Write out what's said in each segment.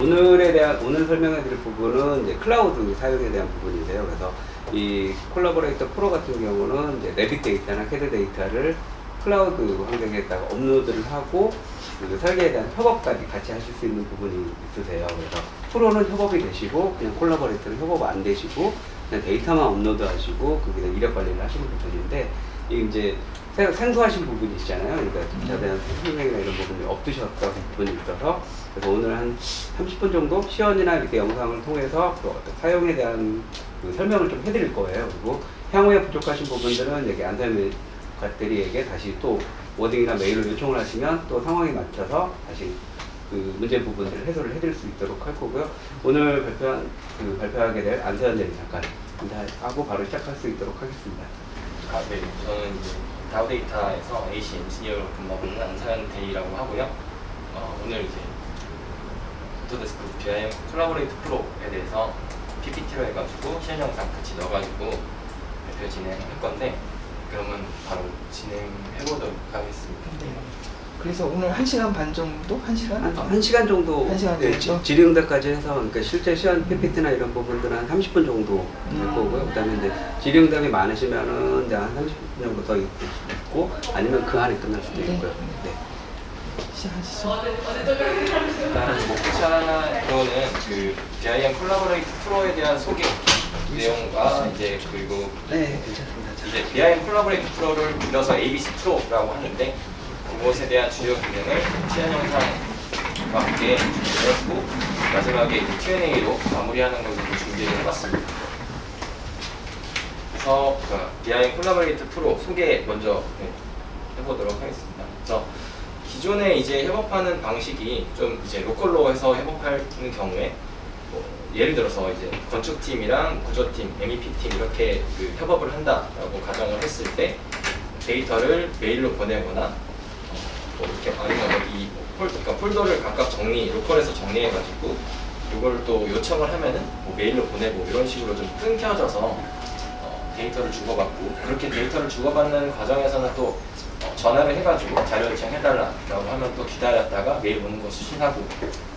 오늘 설명해 드릴 부분은 이제 클라우드 사용에 대한 부분인데요. 그래서 이 콜라보레이터 프로 같은 경우는 이제 내빅 데이터나 캐드 데이터를 클라우드 환경에다가 업로드를 하고 그 설계에 대한 협업까지 같이 하실 수 있는 부분이 있으세요. 그래서 프로는 협업이 되시고 그냥 콜라보레이터는 협업 안 되시고 그냥 데이터만 업로드 하시고 그냥 이력 관리를 하시는 부분인데 이 이제 생소하신 부분이시잖아요. 그러니까 자세한 설명이나 이런 부분이 없으셨던 부분이 있어서 그래서 오늘 한 30분 정도 시연이나 이렇게 영상을 통해서 그 어떤 사용에 대한 그 설명을 좀 해드릴 거예요. 그리고 향후에 부족하신 부분들은 여기 안사님들에게 다시 또 워딩이나 메일로 요청을 하시면 또 상황에 맞춰서 다시 그 문제 부분들을 해소를 해드릴 수 있도록 할 거고요. 오늘 발표하게 될 안세현 대리 잠깐 인사하고 바로 시작할 수 있도록 하겠습니다. 네. 저는 이제 다우데이터에서 AC 엔지니어로 근무하고 있는 안사현 대리라고 하고요. 오늘 이제 오토데스크 BIM 콜라보레이트 프로에 대해서 PPT로 해가지고 시연 영상 같이 넣어가지고 발표 진행할 건데 그러면 바로 진행해보도록 하겠습니다. 네. 그래서 오늘 1시간 반 정도? 1시간? 1시간 정도, 1시간 네, 정도? 질의응답까지 해서 그러니까 실제 시연 PPT나 이런 부분들은 한 30분 정도 될 거고요. 그 다음에 이제 질의응답이 많으시면은 이제 한 30분 정도 더 있고 아니면 그 안에 끝날 수도 있고요. 네. 시작하시죠. 일단 목차로는 그 BIM 콜라보레이트 프로에 대한 소개 내용과 이제 그리고 네, 괜찮습니다. 이제 BIM 콜라보레이트 프로를 줄여서 ABC 프로라고 하는데 그것에 대한 주요 기능을 시연 영상과 함께 준비를 했고 마지막에 이제 Q&A로 마무리하는 것을 준비를 해봤습니다. 그래서 BIM 콜라보레이트 프로 소개 먼저 해보도록 하겠습니다. 그래서 기존에 이제 협업하는 방식이 좀 이제 로컬로 해서 협업하는 경우에 예를 들어서 이제 건축팀이랑 구조팀, MEP팀 이렇게 그 협업을 한다라고 가정을 했을 때 데이터를 메일로 보내거나 뭐 이렇게 아니면 여기 그러니까 폴더를 각각 로컬에서 정리해가지고 이걸 또 요청을 하면은 뭐 메일로 보내고 이런 식으로 좀 끊겨져서 데이터를 주고받고 그렇게 데이터를 주고받는 과정에서는 또 전화를 해가지고 자료 요청해달라고 하면 또 기다렸다가 메일 오는 거 수신하고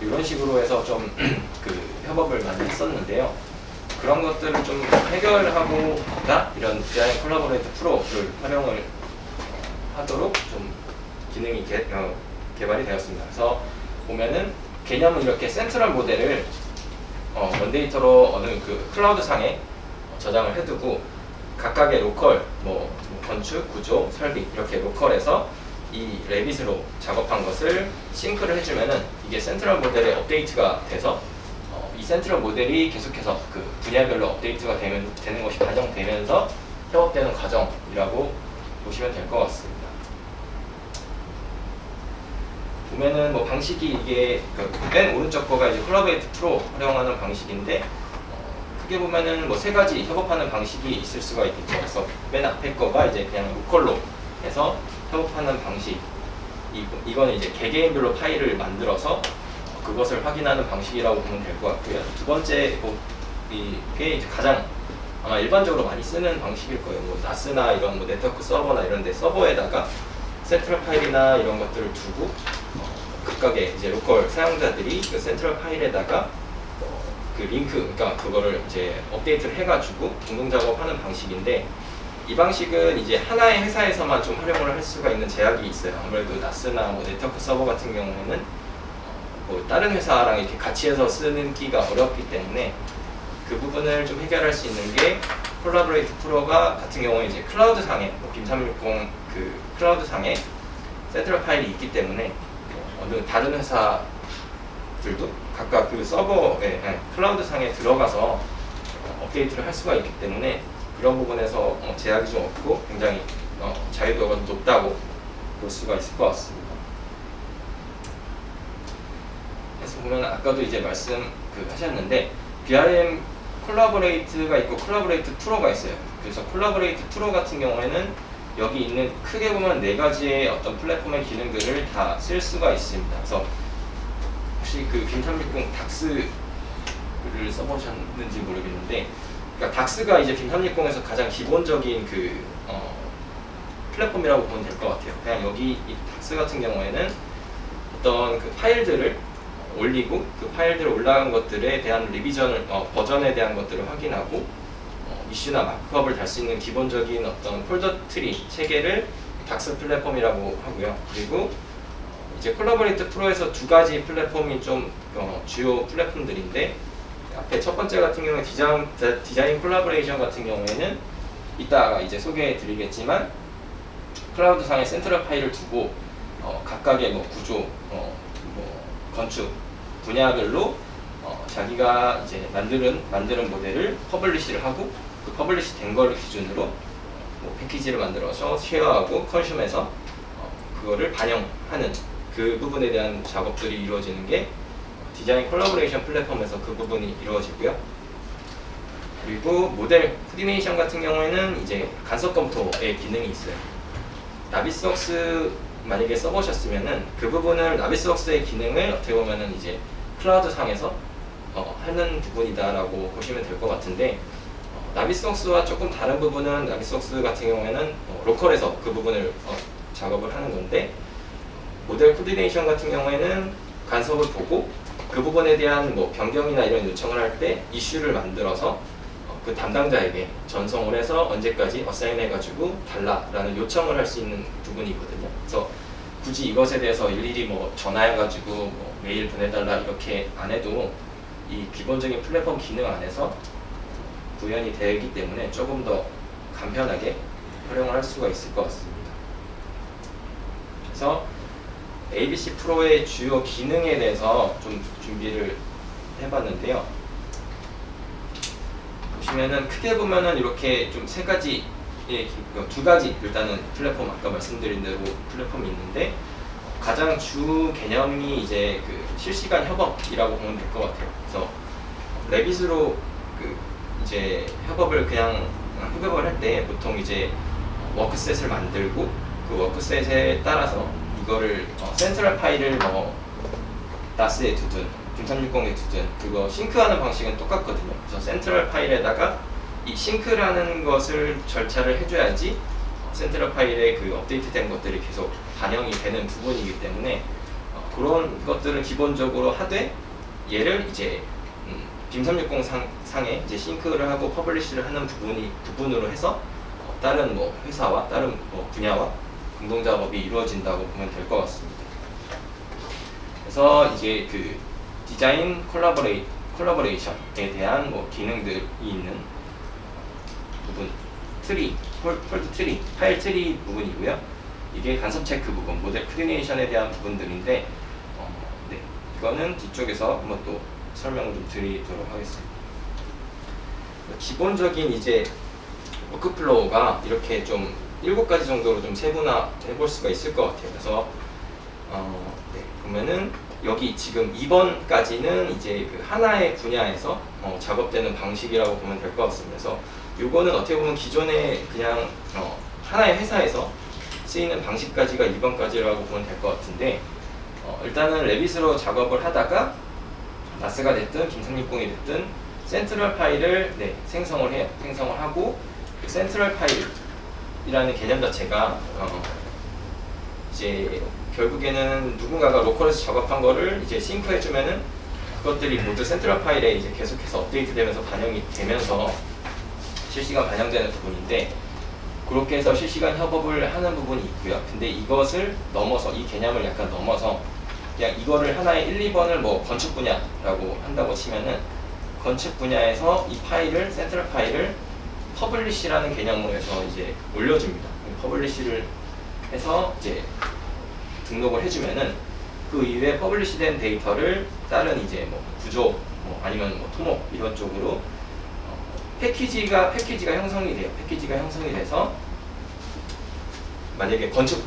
이런 식으로 해서 좀 그 협업을 많이 했었는데요. 그런 것들을 좀 해결하고자 이런 BIM 콜라보레이터 프로를 활용을 하도록 좀 기능이 개발이 되었습니다. 그래서 보면은 개념은 이렇게 센트럴 모델을 원데이터로 어느 그 클라우드 상에 저장을 해두고 각각의 로컬, 건축, 구조, 설비 이렇게 로컬에서 이 레빗으로 작업한 것을 싱크를 해주면은 이게 센트럴 모델에 업데이트가 돼서 이 센트럴 모델이 계속해서 그 분야별로 업데이트가 되는 것이 반영되면서 협업되는 과정이라고 보시면 될 것 같습니다. 보면은 방식이 이게 맨 오른쪽 거가 이제 콜라보레이트 프로 활용하는 방식인데 크게 보면은 세 가지 협업하는 방식이 있을 수가 있겠죠. 그래서 맨 앞에 거가 이제 그냥 로컬로 해서 협업하는 방식. 이거는 이제 개개인별로 파일을 만들어서 그것을 확인하는 방식이라고 보면 될 것 같고요. 두 번째 이게 이제 가장 아마 일반적으로 많이 쓰는 방식일 거예요. 나스나 이런 네트워크 서버나 이런데 서버에다가 센트럴 파일이나 이런 것들을 두고 각각의 이제 로컬 사용자들이 그 센트럴 파일에다가 그 링크, 그러니까 그거를 이제 업데이트를 해가지고 공동 작업하는 방식인데 이 방식은 이제 하나의 회사에서만 좀 활용을 할 수가 있는 제약이 있어요. 아무래도 나스나 네트워크 서버 같은 경우에는 다른 회사랑 이렇게 같이 해서 쓰기가 어렵기 때문에 그 부분을 좀 해결할 수 있는 게 콜라보레이트 프로가 같은 경우에 이제 클라우드 상에 빔360 그 클라우드 상에 센트럴 파일이 있기 때문에 어느 다른 회사들도 각각 그 서버에 클라우드 상에 들어가서 업데이트를 할 수가 있기 때문에 그런 부분에서 제약이 좀 없고 굉장히 자유도가 높다고 볼 수가 있을 것 같습니다. 그래서 보면 아까도 이제 하셨는데 BIM 콜라보레이트가 있고 콜라보레이트 프로가 있어요. 그래서 콜라보레이트 프로 같은 경우에는 여기 있는 크게 보면 4가지의 어떤 플랫폼의 기능들을 다 쓸 수가 있습니다. 그래서 혹시 그 빔360 닥스를 써보셨는지 모르겠는데, 그러니까 닥스가 이제 빔360에서 가장 기본적인 그 플랫폼이라고 보면 될 것 같아요. 그냥 여기 이 닥스 같은 경우에는 어떤 그 파일들을 올리고 그 파일들 올라간 것들에 대한 리비전을 버전에 대한 것들을 확인하고 이슈나 마크업을 달 수 있는 기본적인 어떤 폴더 트리 체계를 닥스 플랫폼이라고 하고요. 그리고 이제 콜라보레이터 프로에서 두 가지 플랫폼이 좀 주요 플랫폼들인데, 앞에 첫 번째 같은 경우에 디자인 콜라보레이션 같은 경우에는 이따가 이제 소개해 드리겠지만 클라우드상에 센트럴 파일을 두고 각각의 뭐 구조, 뭐 건축 분야별로 자기가 이제 만드는 모델을 퍼블리시를 하고 그 퍼블리시 된 거를 기준으로 뭐 패키지를 만들어서 쉐어하고 컨슘해서 그거를 반영하는 그 부분에 대한 작업들이 이루어지는 게 디자인 콜라보레이션 플랫폼에서 그 부분이 이루어지고요. 그리고 모델 코디네이션 같은 경우에는 이제 간섭 검토의 기능이 있어요. 나비스웍스 만약에 써보셨으면은 그 부분을 나비스웍스의 기능을 어떻게 보면은 이제 클라우드 상에서 하는 부분이다라고 보시면 될 것 같은데, 나비스웍스와 조금 다른 부분은 나비스웍스 같은 경우에는 로컬에서 그 부분을 작업을 하는 건데, 모델 코디네이션 같은 경우에는 간섭을 보고 그 부분에 대한 뭐 변경이나 이런 요청을 할 때 이슈를 만들어서 그 담당자에게 전송을 해서 언제까지 어사인 해가지고 달라라는 요청을 할 수 있는 부분이거든요. 그래서 굳이 이것에 대해서 일일이 뭐 전화해가지고 뭐 메일 보내달라 이렇게 안 해도 이 기본적인 플랫폼 기능 안에서 구현이 되기 때문에 조금 더 간편하게 활용을 할 수가 있을 것 같습니다. 그래서 ABC 프로의 주요 기능에 대해서 좀 준비를 해봤는데요. 보시면은 크게 보면은 이렇게 좀 세 가지, 두 가지 일단은 플랫폼, 아까 말씀드린 대로 플랫폼이 있는데, 가장 주 개념이 이제 그 실시간 협업이라고 보면 될 것 같아요. 그래서 레빗으로 그 이제 협업을 할 때 보통 이제 워크셋을 만들고 그 워크셋에 따라서 이거를 센트럴 파일을 나스에 두든 빔360에 두든 그거 싱크하는 방식은 똑같거든요. 그래서 센트럴 파일에다가 이 싱크라는 것을 절차를 해줘야지 센트럴 파일에 그 업데이트된 것들이 계속 반영이 되는 부분이기 때문에 그런 것들을 기본적으로 하되, 얘를 이제 빔360 상에 이제 싱크를 하고 퍼블리시를 하는 부분으로 해서 다른 뭐 회사와 다른 뭐 분야와 공동 작업이 이루어진다고 보면 될 것 같습니다. 그래서 이제 그 디자인 콜라보레이션에 대한 뭐 기능들이 있는 부분, 폴드 트리, 파일 트리 부분이고요. 이게 간섭 체크 부분, 모델 코디네이션에 대한 부분들인데, 네, 이거는 뒤쪽에서 한번 또 설명을 좀 드리도록 하겠습니다. 기본적인 이제 워크플로우가 이렇게 좀 7가지 정도로 좀 세분화해 볼 수가 있을 것 같아요. 그래서 네, 보면은 여기 지금 2번까지는 이제 그 하나의 분야에서 작업되는 방식이라고 보면 될 것 같습니다. 그래서 요거는 어떻게 보면 기존에 그냥 하나의 회사에서 쓰이는 방식까지가 2번까지라고 보면 될 것 같은데, 일단은 레빗으로 작업을 하다가 나스가 됐든 빔360이 됐든 센트럴 파일을 생성을 해요. 생성을 하고 그 센트럴 파일이라는 개념 자체가 이제 결국에는 누군가가 로컬에서 작업한 거를 이제 싱크해주면은 그것들이 모두 센트럴 파일에 이제 계속해서 업데이트되면서 반영이 되면서 실시간 반영되는 부분인데, 그렇게 해서 실시간 협업을 하는 부분이 있고요. 근데 이것을 넘어서, 이 개념을 약간 넘어서 그냥 이거를 하나의 1, 2번을 뭐 건축 분야라고 한다고 치면은 건축 분야에서 이 파일을, 센트럴 파일을 퍼블리시라는 개념으로 해서 이제 올려줍니다. 퍼블리시를 해서 이제 등록을 해주면은 그 이후에 퍼블리시된 데이터를 다른 이제 뭐 구조, 뭐 아니면 뭐 토목 이런 쪽으로 패키지가 형성이 돼요. 패키지가 형성이 돼서 만약에 건축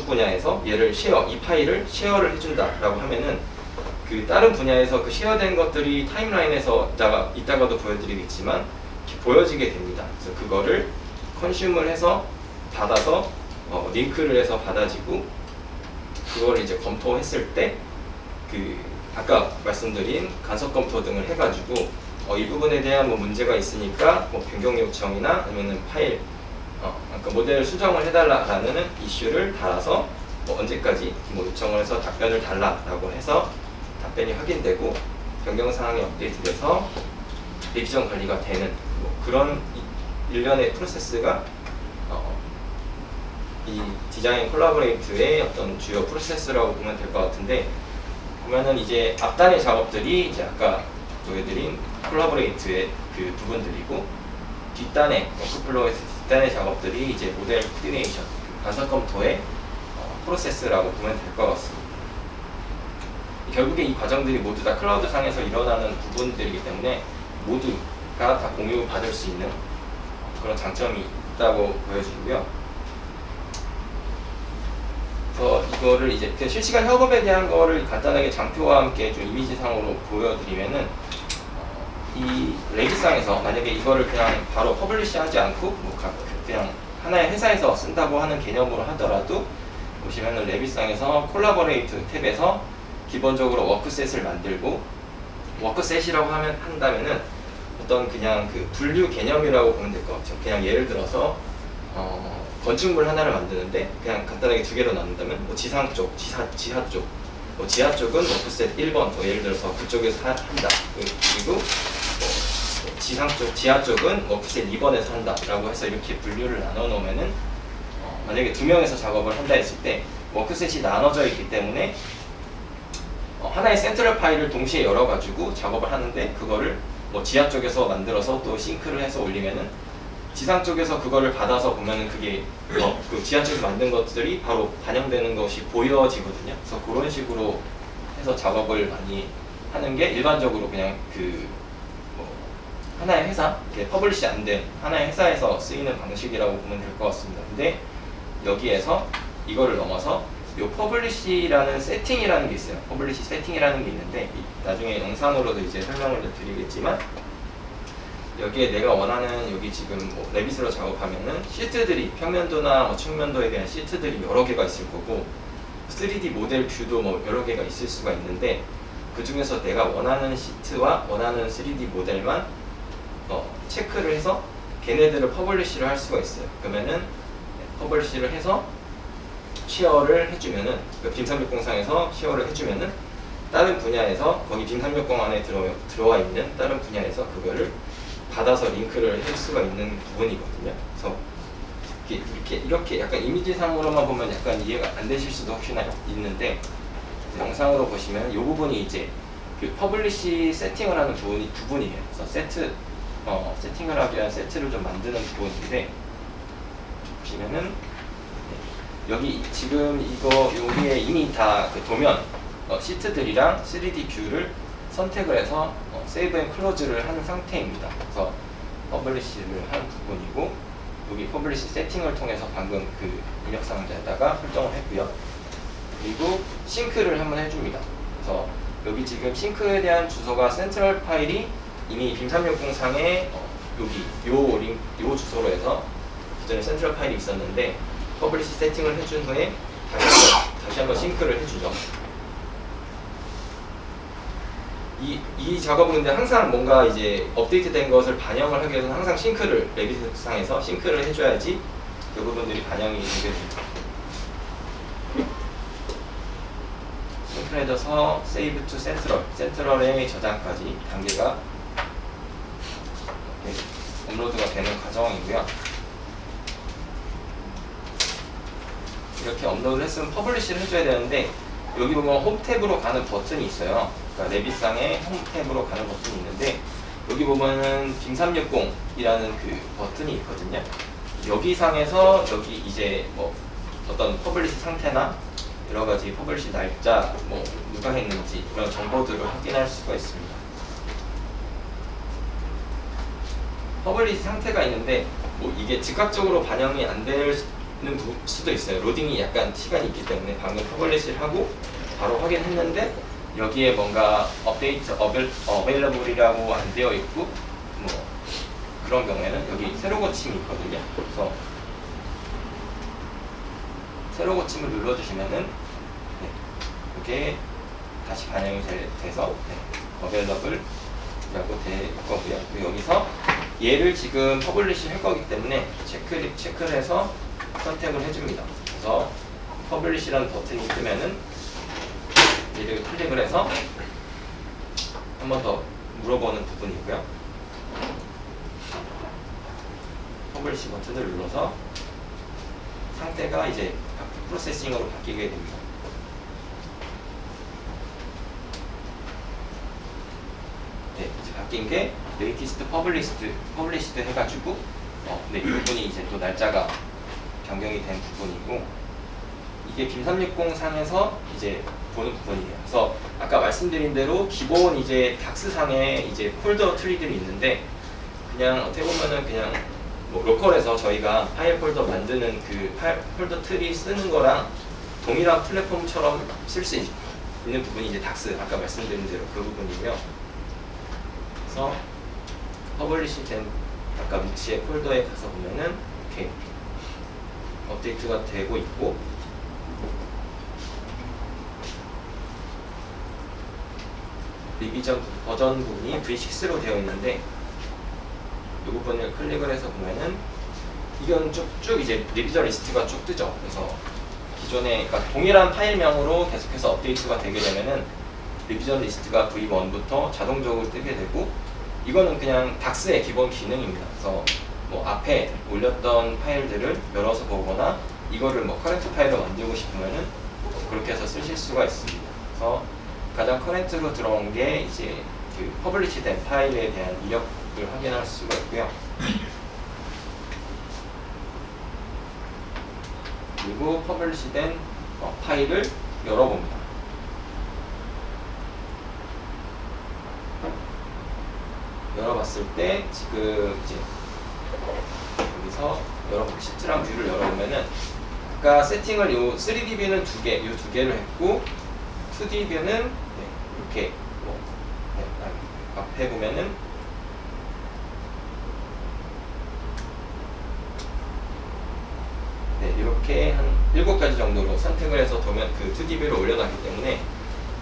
분야에서 얘를 이 파일을 쉐어를 해준다라고 하면은 그 다른 분야에서 그 쉐어된 것들이 타임라인에서 이따가도 보여드리겠지만 이렇게 보여지게 됩니다. 그래서 그거를 컨슘을 해서 받아서 링크를 해서 받아지고, 그걸 이제 검토했을 때 그 아까 말씀드린 간섭 검토 등을 해가지고 이 부분에 대한 뭐 문제가 있으니까 뭐 변경 요청이나 아니면은 파일 그러니까 모델 수정을 해달라라는 이슈를 달아서 뭐 언제까지 뭐 요청을 해서 답변을 달라라고 해서 답변이 확인되고 변경 사항이 업데이트돼서 리비전 관리가 되는 뭐 그런 일련의 프로세스가 이 디자인 콜라보레이트의 어떤 주요 프로세스라고 보면 될 것 같은데, 보면은 이제 앞단의 작업들이 이제 아까 보여드린 콜라보레이트의 그 부분들이고, 뒷단의 워크플로우에서 뒷단의 작업들이 이제 모델 코디네이션, 가설 검토의 프로세스라고 보면 될 것 같습니다. 결국에 이 과정들이 모두 다 클라우드 상에서 일어나는 부분들이기 때문에 모두가 다 공유받을 수 있는 그런 장점이 있다고 보여지고요. 그래서 이거를 이제 그 실시간 협업에 대한 거를 간단하게 장표와 함께 좀 이미지상으로 보여드리면은 이 레빗상에서 만약에 이거를 그냥 바로 퍼블리시하지 않고 뭐 그냥 하나의 회사에서 쓴다고 하는 개념으로 하더라도 보시면은 레빗상에서 콜라보레이트 탭에서 기본적으로 워크셋을 만들고, 워크셋이라고 한다면은 어떤 그냥 그 분류 개념이라고 보면 될 것 같아요. 그냥 예를 들어서 건축물 하나를 만드는데 그냥 간단하게 두 개로 나눈다면 뭐 지상 쪽, 지하 쪽, 뭐 지하 쪽은 워크셋 1번, 뭐 예를 들어서 그쪽에서 한다. 그리고 지상 쪽, 지하 쪽은 워크셋 2번에서 한다 라고 해서 이렇게 분류를 나눠 놓으면은 만약에 두 명에서 작업을 한다 했을 때 워크셋이 나눠져 있기 때문에 하나의 센트럴 파일을 동시에 열어가지고 작업을 하는데, 그거를 뭐 지하 쪽에서 만들어서 또 싱크를 해서 올리면은 지상 쪽에서 그거를 받아서 보면은 그게 그 지하 쪽에서 만든 것들이 바로 반영되는 것이 보여지거든요. 그래서 그런 식으로 해서 작업을 많이 하는 게 일반적으로 그냥 뭐 하나의 회사, 이렇게 퍼블리시 안 된 하나의 회사에서 쓰이는 방식이라고 보면 될 것 같습니다. 근데 여기에서 이거를 넘어서 요 퍼블리시라는 세팅이라는 게 있어요. 퍼블리시 세팅이라는 게 있는데 나중에 영상으로도 이제 설명을 드리겠지만, 여기에 내가 원하는 여기 지금 뭐 레빗으로 작업하면은 시트들이 평면도나 뭐 측면도에 대한 시트들이 여러 개가 있을 거고, 3D 모델 뷰도 뭐 여러 개가 있을 수가 있는데, 그 중에서 내가 원하는 시트와 원하는 3D 모델만 체크를 해서 걔네들을 퍼블리시를 할 수가 있어요. 그러면은 퍼블리시를 해서 쉐어를 해주면은 그 빔360상에서 쉐어를 해주면은 다른 분야에서 거기 빔360 안에 들어와 있는 다른 분야에서 그거를 받아서 링크를 할 수가 있는 부분이거든요. 그래서 이렇게 약간 이미지상으로만 보면 약간 이해가 안 되실 수도 혹시나 있는데, 영상으로 보시면 이 부분이 이제 그 퍼블리시 세팅을 하는 부분이에요. 그래서 세팅을 하기 위한 세트를 좀 만드는 부분인데, 보시면은 여기 지금 여기에 이미 다 그 도면 시트들이랑 3D 뷰를 선택을 해서 세이브 앤 클로즈를 하는 상태입니다. 그래서 퍼블리시를 하는 부분이고, 여기 퍼블리시 세팅을 통해서 방금 그 입력 상자에다가 설정을 했고요. 그리고 싱크를 한번 해줍니다. 그래서 여기 지금 싱크에 대한 주소가 센트럴 파일이 이미 빔360상에 요 주소로 해서 기존에 센트럴 파일이 있었는데, 퍼블리시 세팅을 해준 후에 다시 한번 싱크를 해주죠. 이 작업은 근데 항상 뭔가 이제 업데이트된 것을 반영을 하기 위해서는 항상 싱크를, 레빗상에서 싱크를 해줘야지 그 부분들이 반영이 되게 됩니다. 싱크를 해줘서 세이브 투 센트럴의 저장까지 단계가 업로드가 되는 과정이고요. 이렇게 업로드를 했으면 퍼블리시를 해줘야 되는데, 여기 보면 홈 탭으로 가는 버튼이 있어요. 그러니까 레빗상에 홈 탭으로 가는 버튼이 있는데, 여기 보면은 빔360이라는 그 버튼이 있거든요. 여기 상에서 여기 이제 뭐 어떤 퍼블리시 상태나 여러 가지 퍼블리시 날짜, 뭐 누가 했는지 이런 정보들을 확인할 수가 있습니다. 퍼블리시 상태가 있는데 뭐 이게 즉각적으로 반영이 안 될 수도 있어요. 로딩이 약간 시간이 있기 때문에 방금 퍼블리시를 하고 바로 확인했는데 여기에 뭔가 업데이트 어베일러블이라고 안 되어 있고 뭐 그런 경우에는 여기 새로 고침이 있거든요. 그래서 새로 고침을 눌러주시면은 이게 다시 반영이 돼서 어베일러블이라고 될 거고요. 그리고 여기서 얘를 지금 퍼블리시 할 거기 때문에 체크를 해서 선택을 해줍니다. 그래서 퍼블리시라는 버튼이 뜨면은 얘를 클릭을 해서 한 번 더 물어보는 부분이고요. 퍼블리시 버튼을 눌러서 상태가 이제 프로세싱으로 바뀌게 됩니다. 네, 이제 바뀐 게 latest published 해가지고 네, 이 부분이 이제 또 날짜가 변경이 된 부분이고, 이게 빔360 상에서 이제 보는 부분이에요. 그래서 아까 말씀드린 대로 기본 이제 닥스 상에 이제 폴더 트리들이 있는데, 그냥 어떻게 보면은 그냥 뭐 로컬에서 저희가 파일 폴더 만드는 그 폴더 트리 쓰는 거랑 동일한 플랫폼처럼 쓸 수 있는 부분이 이제 닥스, 아까 말씀드린 대로 그 부분이고요. 그래서 퍼블리시 된 아까 위치의 폴더에 가서 보면은 이렇게 업데이트가 되고 있고, 리비전 버전 부분이 V6로 되어 있는데, 이 부분을 클릭을 해서 보면은 이건 쭉 이제 리비전 리스트가 쭉 뜨죠. 그래서 기존에 그러니까 동일한 파일명으로 계속해서 업데이트가 되게 되면은 리비전 리스트가 V1부터 자동적으로 뜨게 되고, 이거는 그냥 닥스의 기본 기능입니다. 그래서 뭐 앞에 올렸던 파일들을 열어서 보거나 이거를 뭐 커렌트 파일로 만들고 싶으면은 그렇게 해서 쓰실 수가 있습니다. 그래서 가장 커렌트로 들어온 게 이제 그 퍼블리시 된 파일에 대한 이력을 확인할 수가 있고요. 그리고 퍼블리시 된 파일을 열어봅니다. 열어봤을 때 지금 이제 여기서 시트랑 뷰를 열어보면은 아까 세팅을 요 3D 뷰는 요 두 개를 했고, 2D 뷰는 이렇게 앞에 보면은 이렇게 한 7가지 정도로 선택을 해서 도면 그 2D 뷰를 올려놨기 때문에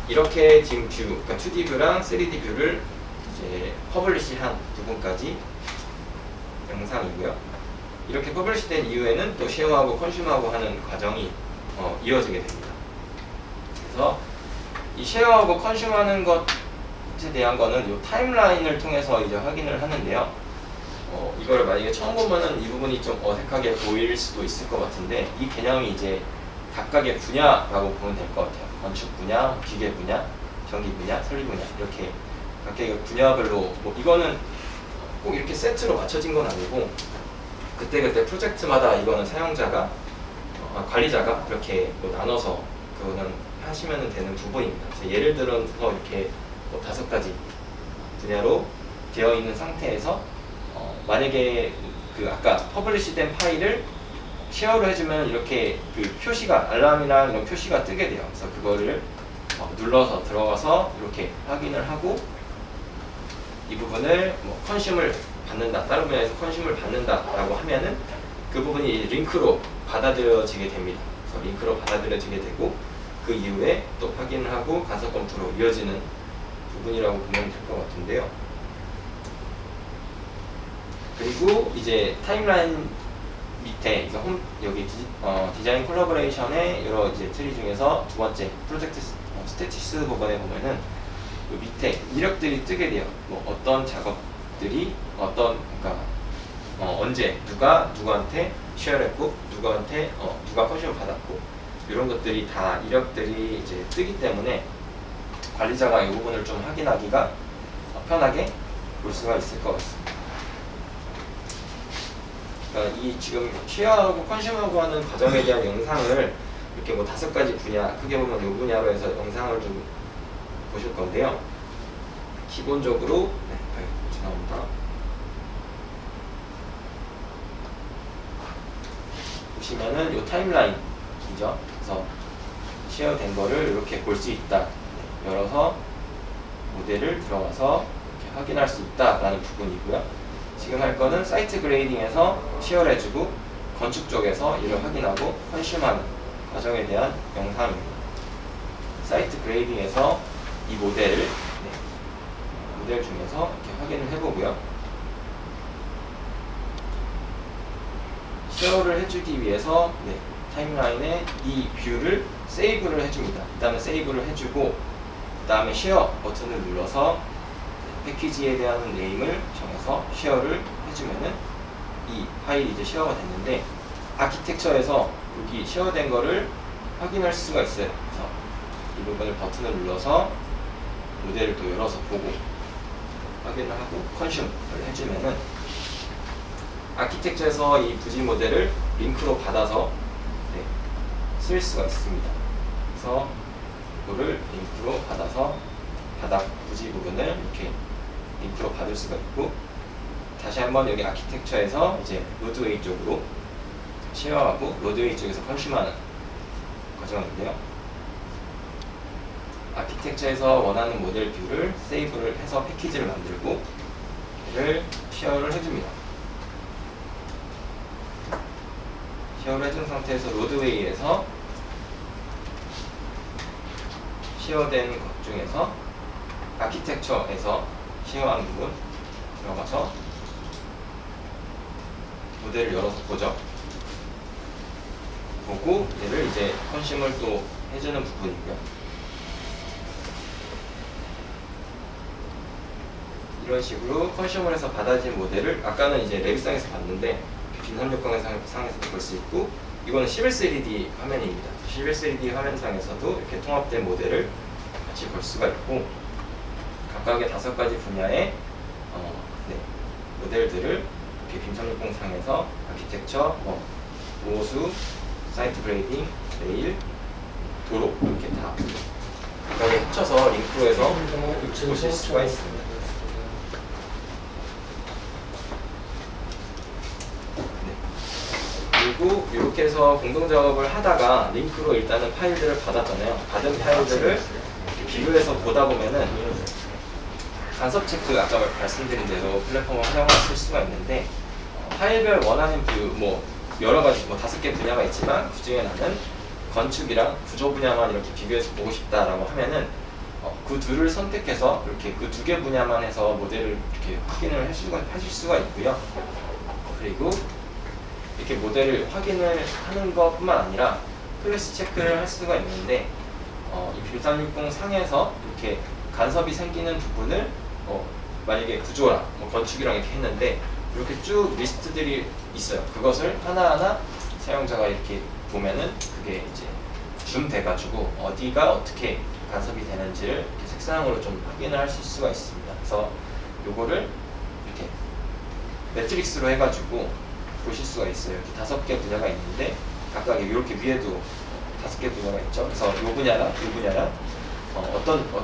이렇게 지금 뷰, 그러니까 2D 뷰랑 3D 뷰를 이제 퍼블리시한 부분까지 영상이고요. 이렇게 퍼블리시된 이후에는 또 쉐어하고 컨슈머하고 하는 과정이 이어지게 됩니다. 그래서 이 쉐어하고 컨슈머하는 것에 대한 거는 이 타임라인을 통해서 이제 확인을 하는데요. 이걸 만약에 처음 보면은 이 부분이 좀 어색하게 보일 수도 있을 것 같은데, 이 개념이 이제 각각의 분야라고 보면 될 것 같아요. 건축 분야, 기계 분야, 전기 분야, 설비 분야, 이렇게 각각의 분야별로, 뭐 이거는 꼭 이렇게 세트로 맞춰진 건 아니고 그때그때 프로젝트마다 이거는 사용자가 관리자가 이렇게 뭐 나눠서 그거는 하시면 되는 부분입니다. 그래서 예를 들어서 이렇게 뭐 5가지 분야로 되어 있는 상태에서 만약에 그 아까 퍼블리시된 파일을 쉐어를 해주면 이렇게 그 표시가 알람이랑 이런 표시가 뜨게 돼요. 그래서 그거를 눌러서 들어가서 이렇게 확인을 하고, 이 부분을 뭐 컨슘을 받는다, 다른 분야에서 컨슘을 받는다라고 하면은 그 부분이 링크로 받아들여지게 됩니다. 그래서 링크로 받아들여지게 되고, 그 이후에 또 확인을 하고 간섭 검토로 이어지는 부분이라고 보면 될 것 같은데요. 그리고 이제 타임라인 밑에 여기 디자인 콜라보레이션의 여러 이제 트리 중에서 두 번째 프로젝트 스태티스 부분에 보면은 그 밑에 이력들이 뜨게 돼요. 뭐 어떤 작업들이 그러니까 언제 누가 누구한테 쉐어했고 누가 컨슈머 받았고, 이런 것들이 다 이력들이 이제 뜨기 때문에 관리자가 이 부분을 좀 확인하기가 편하게 볼 수가 있을 것 같습니다. 그러니까 이 지금 쉐어하고 컨슈머하고 하는 과정에 대한 영상을 이렇게 뭐 5가지 분야, 크게 보면 이 분야로 해서 영상을 좀 보실 건데요. 기본적으로 죄송합니다. 보시면은 이 타임라인이죠. 그래서 쉐어된 거를 이렇게 볼 수 있다. 열어서 모델을 들어가서 이렇게 확인할 수 있다라는 부분이고요. 지금 할 거는 사이트 그레이딩에서 쉐어를 해주고 건축 쪽에서 이를 확인하고 컨슈머하는 과정에 대한 영상입니다. 사이트 그레이딩에서 이 모델을 모델 중에서 이렇게 확인을 해보고요. 쉐어를 해주기 위해서 타임라인에 이 뷰를 세이브를 해줍니다. 그 다음에 세이브를 해주고, 그 다음에 쉐어 버튼을 눌러서 패키지에 대한 네임을 정해서 쉐어를 해주면은 이 파일이 이제 쉐어가 됐는데 아키텍처에서 여기 쉐어된 거를 확인할 수가 있어요. 그래서 이 부분을 버튼을 눌러서 모델을 또 열어서 보고 확인을 하고 컨슘을 해주면은 아키텍처에서 이 부지 모델을 링크로 받아서 네, 쓸 수가 있습니다. 그래서 이거를 링크로 받아서 바닥 부지 부분을 이렇게 링크로 받을 수가 있고 다시 한번 여기 아키텍처에서 이제 로드웨이 쪽으로 쉐어하고 로드웨이 쪽에서 컨슘하는 과정인데요. 아키텍처에서 원하는 모델 뷰를 세이브를 해서 패키지를 만들고 얘를 쉐어를 해줍니다. 쉐어를 해준 상태에서 로드웨이에서 쉐어된 것 중에서 아키텍처에서 쉐어한 부분 들어가서 모델을 열어서 보죠. 보고 얘를 이제 컨슘을 또 해주는 부분이고요. 이런 식으로 컨슘을 해서 받아진 모델을 아까는 이제 레빗상에서 봤는데 빈360상에서도 볼 수 있고 이거는 11.3D 화면입니다. 11.3D 화면상에서도 이렇게 통합된 모델을 같이 볼 수가 있고 각각의 5가지 분야의 모델들을 이렇게 빈360상에서 아키텍처, 보호수, 사이트 그레이딩, 레일, 도로 이렇게 다 각각에 합쳐서 링크로 해서 보실 수가 있습니다. 그리고 이렇게 해서 공동 작업을 하다가 링크로 일단은 파일들을 받았잖아요. 받은 파일들을 비교해서 보다 보면은 간섭 체크 아까 말씀드린 대로 플랫폼을 활용하실 수가 있는데 파일별 원하는 뷰 여러 가지 5개 분야가 있지만 그 중에 나는 건축이랑 구조 분야만 이렇게 비교해서 보고 싶다라고 하면은 그 둘을 선택해서 이렇게 그 2개 분야만 해서 모델을 이렇게 확인을 하실 수가 있고요. 그리고 이렇게 모델을 확인을 하는 것뿐만 아니라 클래스 체크를 할 수가 있는데 이 빈360 상에서 이렇게 간섭이 생기는 부분을 만약에 구조랑 건축이랑 이렇게 했는데 이렇게 쭉 리스트들이 있어요. 그것을 하나하나 사용자가 이렇게 보면은 그게 이제 줌 돼가지고 어디가 어떻게 간섭이 되는지를 이렇게 색상으로 좀 확인을 하실 수가 있습니다. 그래서 요거를 이렇게 매트릭스로 해가지고 보실 수가 있어요. 이렇게 5개 분야가 있는데 각각 이렇게 위에도 5개 분야가 있죠. 그래서 요 분야랑 이 분야랑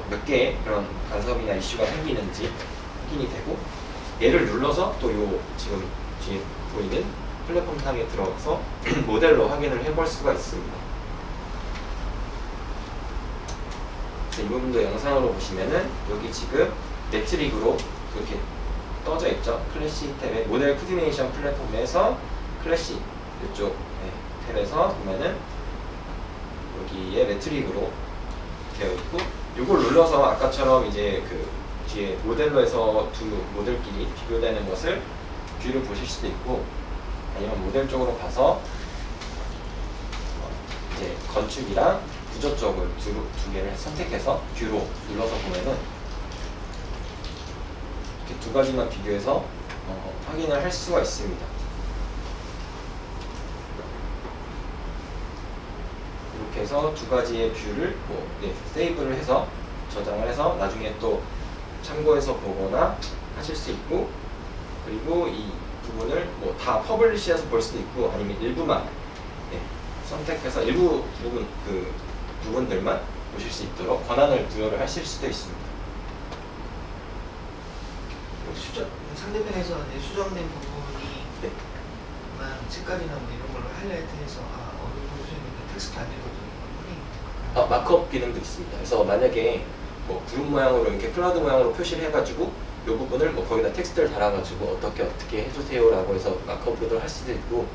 몇 개의 그런 간섭이나 이슈가 생기는지 확인이 되고 얘를 눌러서 또 요 지금 뒤에 보이는 플랫폼 탑에 들어가서 모델로 확인을 해볼 수가 있습니다. 이 부분도 영상으로 보시면은 여기 지금 매트릭으로 이렇게 떠져 있죠. 클래시 탭에 모델 코디네이션 플랫폼에서 클래시 이쪽 탭에서 보면은 여기에 매트릭으로 되어 있고 이걸 눌러서 아까처럼 이제 그 뒤에 모델로 해서 두 모델끼리 비교되는 것을 뷰를 보실 수도 있고 아니면 모델 쪽으로 가서 이제 건축이랑 구조 쪽을 두 개를 선택해서 뷰로 눌러서 보면은 이렇게 2가지만 비교해서 확인을 할 수가 있습니다. 이렇게 해서 2가지의 뷰를 세이브를 해서 저장을 해서 나중에 또 참고해서 보거나 하실 수 있고 그리고 이 부분을 다 퍼블리시해서 볼 수도 있고 아니면 일부만 선택해서 일부 부분들만 보실 수 있도록 권한을 부여를 하실 수도 있습니다. 상대편에서 수정된 부분이 색깔이나 이런 걸로 하이라이트해서 어느 부분에 텍스트 안 읽어주는 마크업 기능도 있습니다. 그래서 만약에 그룹 모양으로 이렇게 클라우드 모양으로 표시를 해가지고 이 부분을 거기다 텍스트를 달아가지고 어떻게 해주세요라고 해서 마크업을 할 수도 있고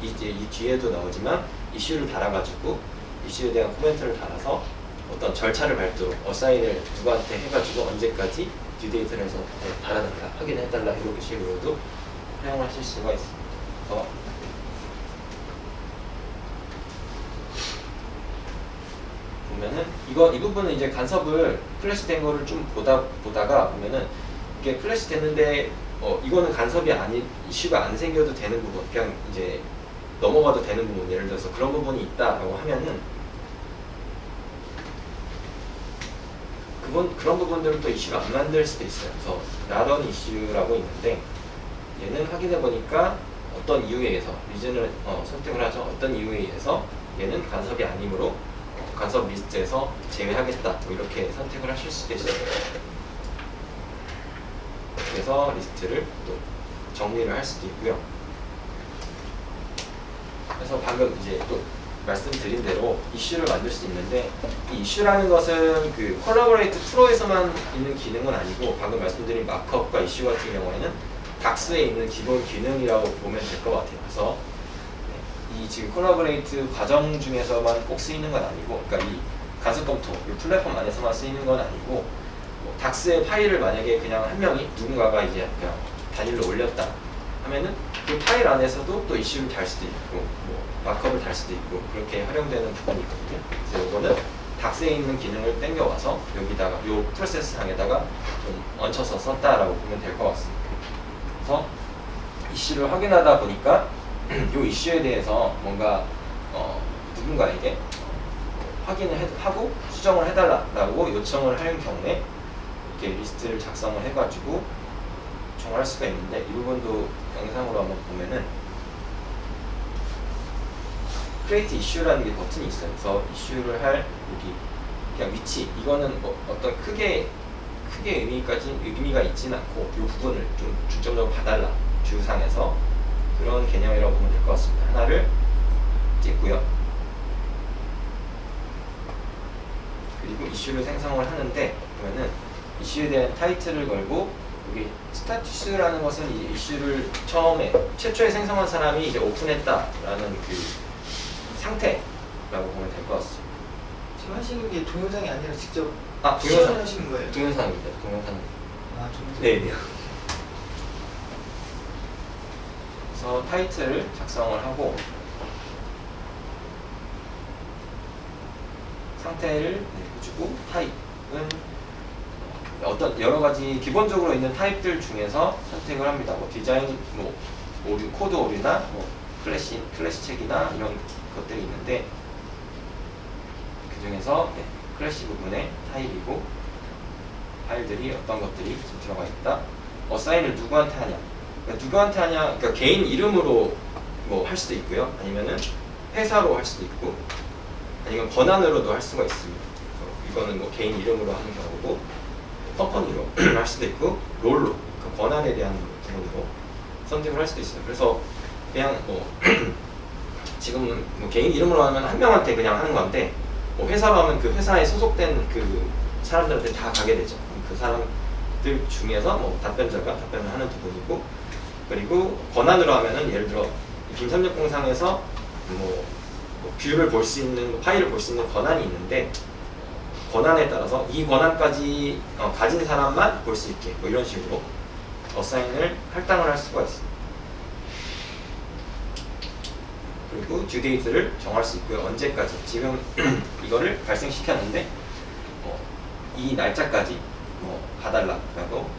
이제 이 뒤에도 나오지만 이슈를 달아가지고 이슈에 대한 코멘트를 달아서 어떤 절차를 밟도록 어사인을 누구한테 해가지고 언제까지 듀데이트를 해서 달아달라 확인해달라 이런 식으로도 사용하실 수가 있습니다. 그래서 보면은 이 부분은 이제 간섭을 플래시된 거를 좀 보다가 보면은 이게 플래시 됐는데 이거는 간섭이 아닌 이슈가 안 생겨도 되는 부분, 그냥 이제 넘어가도 되는 부분, 예를 들어서 그런 부분이 있다라고 하면은 그런 부분들은 또 이슈가 안 만들 수도 있어요. 그래서 not 이슈라고 있는데 얘는 확인해 보니까 어떤 이유에 의해서 리즌을 선택을 하죠. 어떤 이유에 의해서 얘는 간섭이 아니므로 간섭 리스트에서 제외하겠다, 뭐 이렇게 선택을 하실 수도 있어요. 그래서 리스트를 또 정리를 할 수도 있고요. 그래서 방금 이제 또 말씀드린 대로 이슈를 만들 수 있는데, 이 이슈라는 것은 그 콜라보레이트 프로에서만 있는 기능은 아니고, 방금 말씀드린 마크업과 이슈 같은 경우에는 닥스에 있는 기본 기능이라고 보면 될 것 같아요. 그래서 이 지금 콜라보레이트 과정 중에서만 꼭 쓰이는 건 아니고, 그러니까 이 간섭 검토, 이 플랫폼 안에서만 쓰이는 건 아니고, 닥스의 파일을 만약에 그냥 한 명이 누군가가 이제 그냥 단일로 올렸다 하면은 그 파일 안에서도 또 이슈를 달 수도 있고, 뭐 마크업을 달 수도 있고, 그렇게 활용되는 부분이 있거든요. 그래서 이거는 닥스에 있는 기능을 땡겨와서 여기다가 이 프로세스 상에다가 좀 얹혀서 썼다라고 보면 될 것 같습니다. 그래서 이슈를 확인하다 보니까 이 이슈에 대해서 뭔가 누군가에게 확인을 하고 수정을 해달라고 요청을 하는 경우에 이렇게 리스트를 작성을 해가지고 정할 수가 있는데, 이 부분도 영상으로 한번 보면은 create issue라는 게 버튼이 있어요. 그래서 이슈를 할 여기 그냥 위치, 이거는 뭐 어떤 크게 의미가 있지는 않고 이 부분을 좀 중점적으로 봐달라, 주상에서 그런 개념이라고 보면 될 것 같습니다. 하나를 찍고요. 그리고 이슈를 생성을 하는데, 보면은 이슈에 대한 타이틀을 걸고, 여기 스타투스라는 것은 이 이슈를 처음에 최초에 생성한 사람이 이제 오픈했다라는 그 상태라고 보면 될 것 같습니다. 지금 하시는 게 동영상이 아니라 직접 동영상 하시는 거예요? 동영상입니다. 동영상. 아, 동영상. 네. 그래서 타이틀을 작성을 하고 상태를 해주고, 타입은 어떤 여러 가지 기본적으로 있는 타입들 중에서 선택을 합니다. 뭐 디자인, 뭐 오류, 코드 오류나 뭐 클래시 책이나 이런 것들이 있는데, 그 중에서 클래시 부분의 타입이고, 파일들이 어떤 것들이 지금 들어가 있다. 어사인을 누구한테 하냐? 그러니까 누구한테 하냐? 그러니까 개인 이름으로 뭐 할 수도 있고요. 아니면은 회사로 할 수도 있고, 아니면 권한으로도 할 수가 있습니다. 이거는 뭐 개인 이름으로 하는 경우고, 컴퍼니로 할 수도 있고, 롤로, 그 권한에 대한 부분으로 선택을 할 수도 있어요. 그래서 그냥 뭐 지금 뭐 개인 이름으로 하면 한 명한테 그냥 하는 건데, 뭐 회사로 하면 그 회사에 소속된 그 사람들한테 다 가게 되죠. 그 사람들 중에서 뭐 답변자가 답변을 하는 부분이고, 그리고 권한으로 하면은 예를 들어 빔360상에서 뭐 뷰를 볼 수 있는, 파일을 볼 수 있는 권한이 있는데, 권한에 따라서 이 권한까지 가진 사람만 볼 수 있게, 뭐 이런 식으로 어사인을 할당을 할 수가 있습니다. 그리고 듀데이트를 정할 수 있고요. 언제까지, 지금 이거를 발생시켰는데 이 날짜까지 봐달라고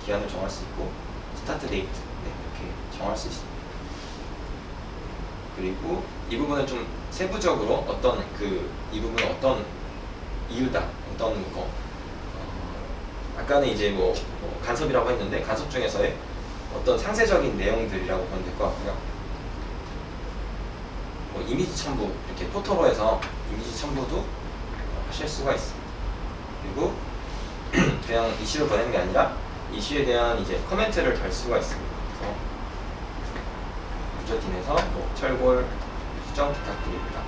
기한을 정할 수 있고, 스타트 데이트 이렇게 정할 수 있습니다. 그리고 이 부분은 좀 세부적으로 이 부분은 어떤 이유다, 어떤 거, 아까는 이제 뭐 간섭이라고 했는데, 간섭 중에서의 어떤 상세적인 내용들이라고 보면 될 것 같고요. 뭐 이미지 첨부, 이렇게 포토로 해서 이미지 첨부도 하실 수가 있습니다. 그리고 그냥 이슈를 보내는 게 아니라 이슈에 대한 이제 코멘트를 달 수가 있습니다. 그래서 구조팀에서 뭐 철골 수정 부탁드립니다,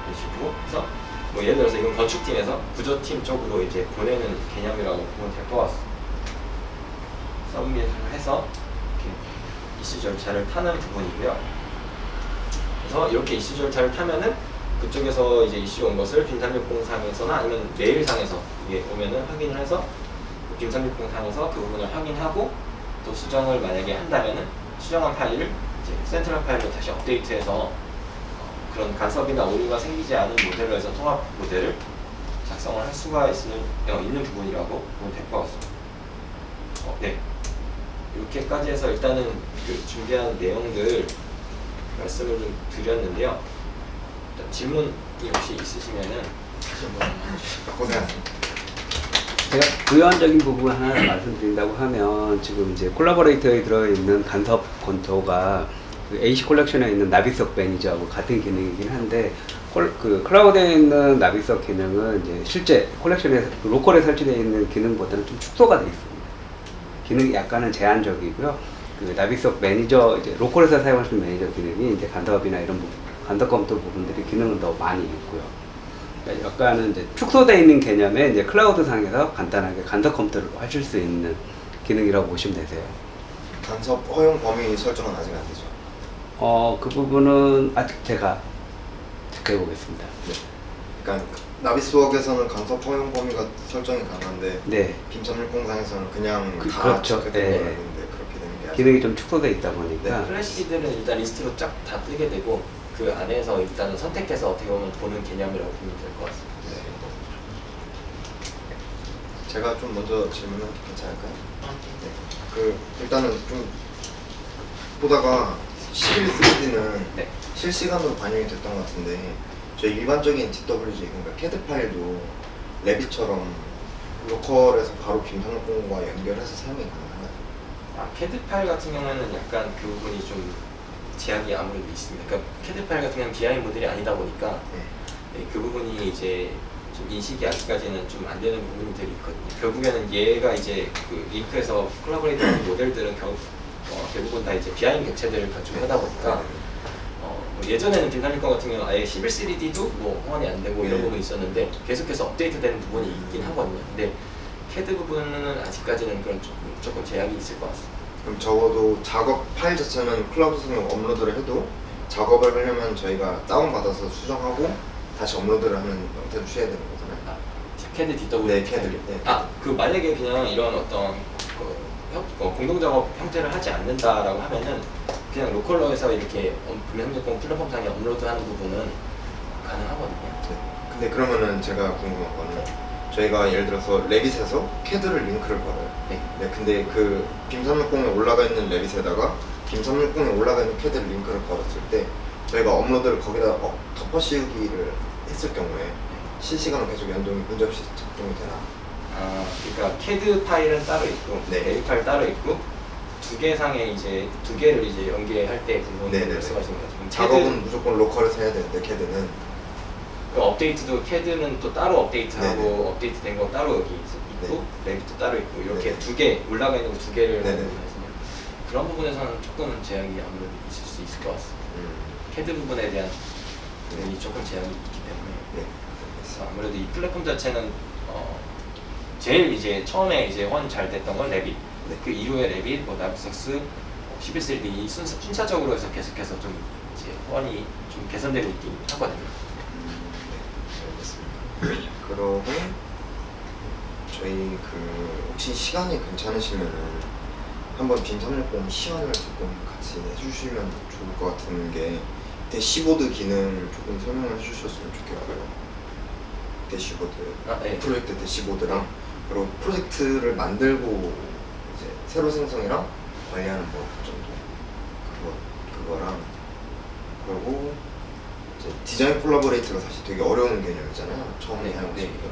이런 식으로 해서 뭐 예를 들어서 이건 건축팀에서 구조팀 쪽으로 이제 보내는 개념이라고 보면 될 것 같습니다. 서브밋을 해서 이렇게 이슈 절차를 타는 부분이고요. 그래서 이렇게 이슈 절차를 타면은 그쪽에서 이제 이슈 온 것을 빔360상에서나 아니면 메일상에서 이게 오면은 확인을 해서 빔360상에서 그 부분을 확인하고, 또 수정을 만약에 한다면은 수정한 파일을 이제 센트럴 파일로 다시 업데이트해서 그런 간섭이나 오류가 생기지 않은 모델로 해서 통합 모델을 작성을 할 수가 있는 부분이라고 보면 될 것 같습니다. 네. 이렇게까지 해서 일단은 그 준비한 내용들 말씀을 좀 드렸는데요. 일단 질문이 혹시 있으시면은 질문 한번 해주시죠. 고생하셨습니다. 제가 부연적인 부분 하나 말씀드린다고 하면 지금 이제 콜라보레이터에 들어있는 간섭 컨트롤가 그 AC 콜렉션에 있는 나비석 매니저하고 같은 기능이긴 한데 그 클라우드에 있는 나비석 기능은 이제 실제 콜렉션에 로컬에 설치되어 있는 기능보다는 좀 축소가 되어 있습니다. 기능이 약간은 제한적이고요. 그 나비석 매니저 이제 로컬에서 사용할 수 있는 매니저 기능이 이제 간섭이나 이런 부분, 간섭 검토 부분들이 기능은 더 많이 있고요. 그러니까 약간은 이제 축소되어 있는 개념의 이제 클라우드 상에서 간단하게 간섭 검토를 하실 수 있는 기능이라고 보시면 되세요. 간섭 허용 범위 설정은 아직 안 되죠. 그 부분은 아직 제가 체크해 보겠습니다. 네. 그러니까 나비스웍에서는 간섭 허용 범위가 설정이 가능한데 네. 빔 360상에서는 그냥 다 그렇죠. 체크되는 네. 거였는데 그렇게 되는 게 아직 기능이 좀 축소되어 있다 보니까 플래시들은 일단 리스트로 쫙 다 뜨게 되고 그 안에서 일단은 선택해서 어떻게 보면 보는 개념이라고 보면 될 것 같습니다. 제가 좀 먼저 질문을 해도 괜찮을까요? 네. 그 일단은 좀 보다가 11.3D는 네. 실시간으로 반영이 됐던 것 같은데 저희 일반적인 DWG 그러니까 CAD 파일도 레빗처럼 로컬에서 바로 빔 360과 연결해서 사용이 가능한가요? 캐드 파일 같은 경우에는 약간 그 부분이 좀 제약이 아무래도 있습니다. 그러니까 캐드 파일 같은 경우는 BI 모델이 아니다 보니까 네, 그 부분이 이제 좀 인식이 아직까지는 좀 안 되는 부분들이 있거든요. 결국에는 얘가 이제 그 링크에서 콜라보레이터 모델들은 대부분 다 이제 BI 객체들을 가지고 하다 보니까 뭐 예전에는 빈탈리건 같은 경우는 아예 11.3D도 뭐 호환이 안 되고 이런 부분이 있었는데 계속해서 업데이트되는 부분이 있긴 하거든요. 근데 CAD 부분은 아직까지는 그런 조금 제약이 있을 것 같습니다. 그럼 적어도 작업 파일 자체는 클라우드상에 업로드를 해도 작업을 하려면 저희가 다운받아서 수정하고 다시 업로드를 하는 형태로 취해야 되는 거잖아요. CAD DW 네, CAD. 네. 그 만약에 그냥 이런 어떤 공동 작업 형태를 하지 않는다라고 하면은 그냥 로컬러에서 이렇게 빔360 플랫폼상에 업로드하는 부분은 가능하거든요. 네. 근데 그러면은 제가 궁금한 거는 저희가 예를 들어서 레빗에서 CAD를 링크를 걸어요. 네. 네, 근데 그 빔 360에 올라가 있는 레빗에다가 빔 360에 올라가 있는 CAD를 링크를 걸었을 때 저희가 업로드를 거기다 덮어 씌우기를 했을 경우에 실시간으로 계속 연동이 문제없이 작동이 되나? 그러니까 CAD 파일은 따로 있고 네. 레빗 파일 따로 있고 두 개상에 이제 두 개를 이제 연계할 때 부분을 네네네. 말씀하시는 거죠. 그럼 작업은 무조건 로컬에서 해야 되는데 CAD는 그 업데이트도 CAD는 또 따로 업데이트하고 네네. 업데이트된 거 따로 여기 있고 레빗도 따로 있고 이렇게 네네. 두 개 올라가 있는 거 두 개를 네네. 말씀하시면 그런 부분에서는 조금 제약이 아무래도 있을 수 있을 것 같습니다. CAD 부분에 대한 부분이 조금 제약이 있기 때문에 네. 그래서 아무래도 이 플랫폼 자체는 제일 이제 처음에 이제 호환이 잘 됐던 건 레빗, 네. 그 이후에 레빗, 뭐 나비석스, 11.3D 이 순차적으로 해서 계속해서 좀 이제 호환이 좀 개선되고 있긴 하거든요. 네, 알겠습니다. 그러고 저희 그 혹시 시간이 괜찮으시면은 한번 빔 360 시연을 조금 같이 해주시면 좋을 것 같은 게 대시보드 기능 조금 설명을 해주셨으면 좋겠고요. 대시보드 네. 프로젝트 대시보드랑 네. 그리고 프로젝트를 만들고 이제 새로 생성이랑 관리하는 법 정도 그거랑 그리고 이제 디자인 콜라보레이터가 사실 되게 어려운 개념이잖아요. 처음에 네, 사용하시는 네. 거.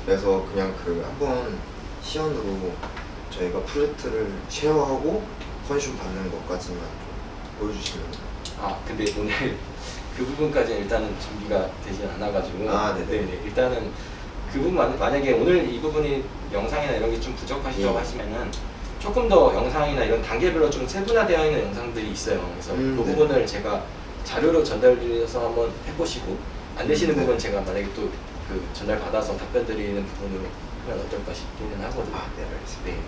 그래서 그냥 그 한번 시연으로 저희가 프로젝트를 쉐어하고 컨슘 받는 것까지만 좀 보여주시면. 근데 오늘 그 부분까지는 일단은 준비가 되지 않아가지고 네네. 일단은 그 부분 만약에 오늘 이 부분이 영상이나 이런 게 좀 부족하시다고 예. 하시면은 조금 더 영상이나 이런 단계별로 좀 세분화되어 있는 영상들이 있어요. 그래서 그 네. 부분을 제가 자료로 전달드려서 한번 해보시고 안 되시는 네. 부분 제가 만약에 또 그 전달 받아서 답변 드리는 부분으로 하면 어떨까 싶기는 하거든요. 네, 알겠습니다. 네.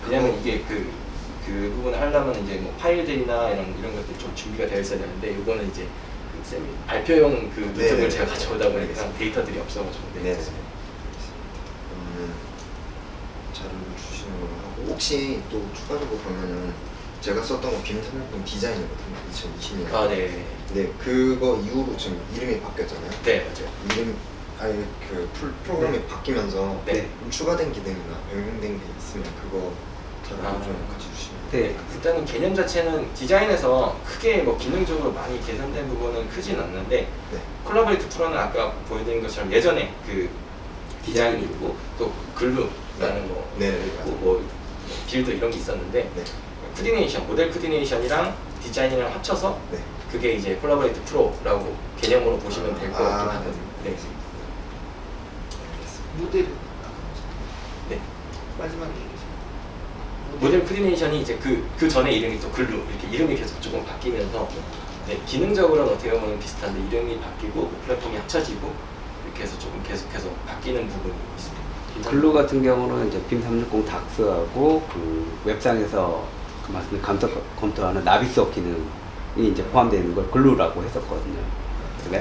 왜냐면 이게 그 부분을 하려면 이제 뭐 파일들이나 이런 것들이 좀 준비가 되어 있어야 되는데 이거는 이제 그 발표용 그 네, 노트북을 네. 제가 가져오다 보니까 알겠습니다. 데이터들이 없어가지고 네, 알겠습니다. 그러면 자료를 주시는 걸로 하고 혹시 또 추가적으로 보면은 제가 썼던 거 빔 360 디자인이거든요. 2020년. 네. 네, 그거 이후로 지금 이름이 바뀌었잖아요. 네, 맞아요. 이름 아니 그 프로그램이 바뀌면서 네. 추가된 기능이나 변경된 게 있으면 그거 자료도 좀 같이 주시면. 네. 일단은 개념 자체는 디자인에서 크게 뭐 기능적으로 많이 개선된 부분은 크진 않는데 네. 콜라보레이트 프로는 아까 보여드린 것처럼 예전에 그 디자인이 있고 또 글루라는 거 네, 있고 맞아요. 뭐 빌드 이런 게 있었는데 네. 코디네이션, 모델 코디네이션이랑 디자인이랑 합쳐서 네. 그게 이제 콜라보레이트 프로라고 개념으로 보시면 될 것 같긴 하거든요. 네. 모델 네. 마지막에 얘기해주세요. 모델 코디네이션이 이제 그 전에 이름이 또 글루 이렇게 이름이 계속 조금 바뀌면서 네, 기능적으로는 어떻게 보면 비슷한데 이름이 바뀌고 플랫폼이 합쳐지고 이렇게 해서 조금 계속해서 바뀌는 부분이 있습니다. 글루 같은 경우는 이제 빔 360 닥스하고 그 웹상에서 그 말씀 검토하는 나비석 기능이 이제 포함되어 있는 걸 글루라고 했었거든요.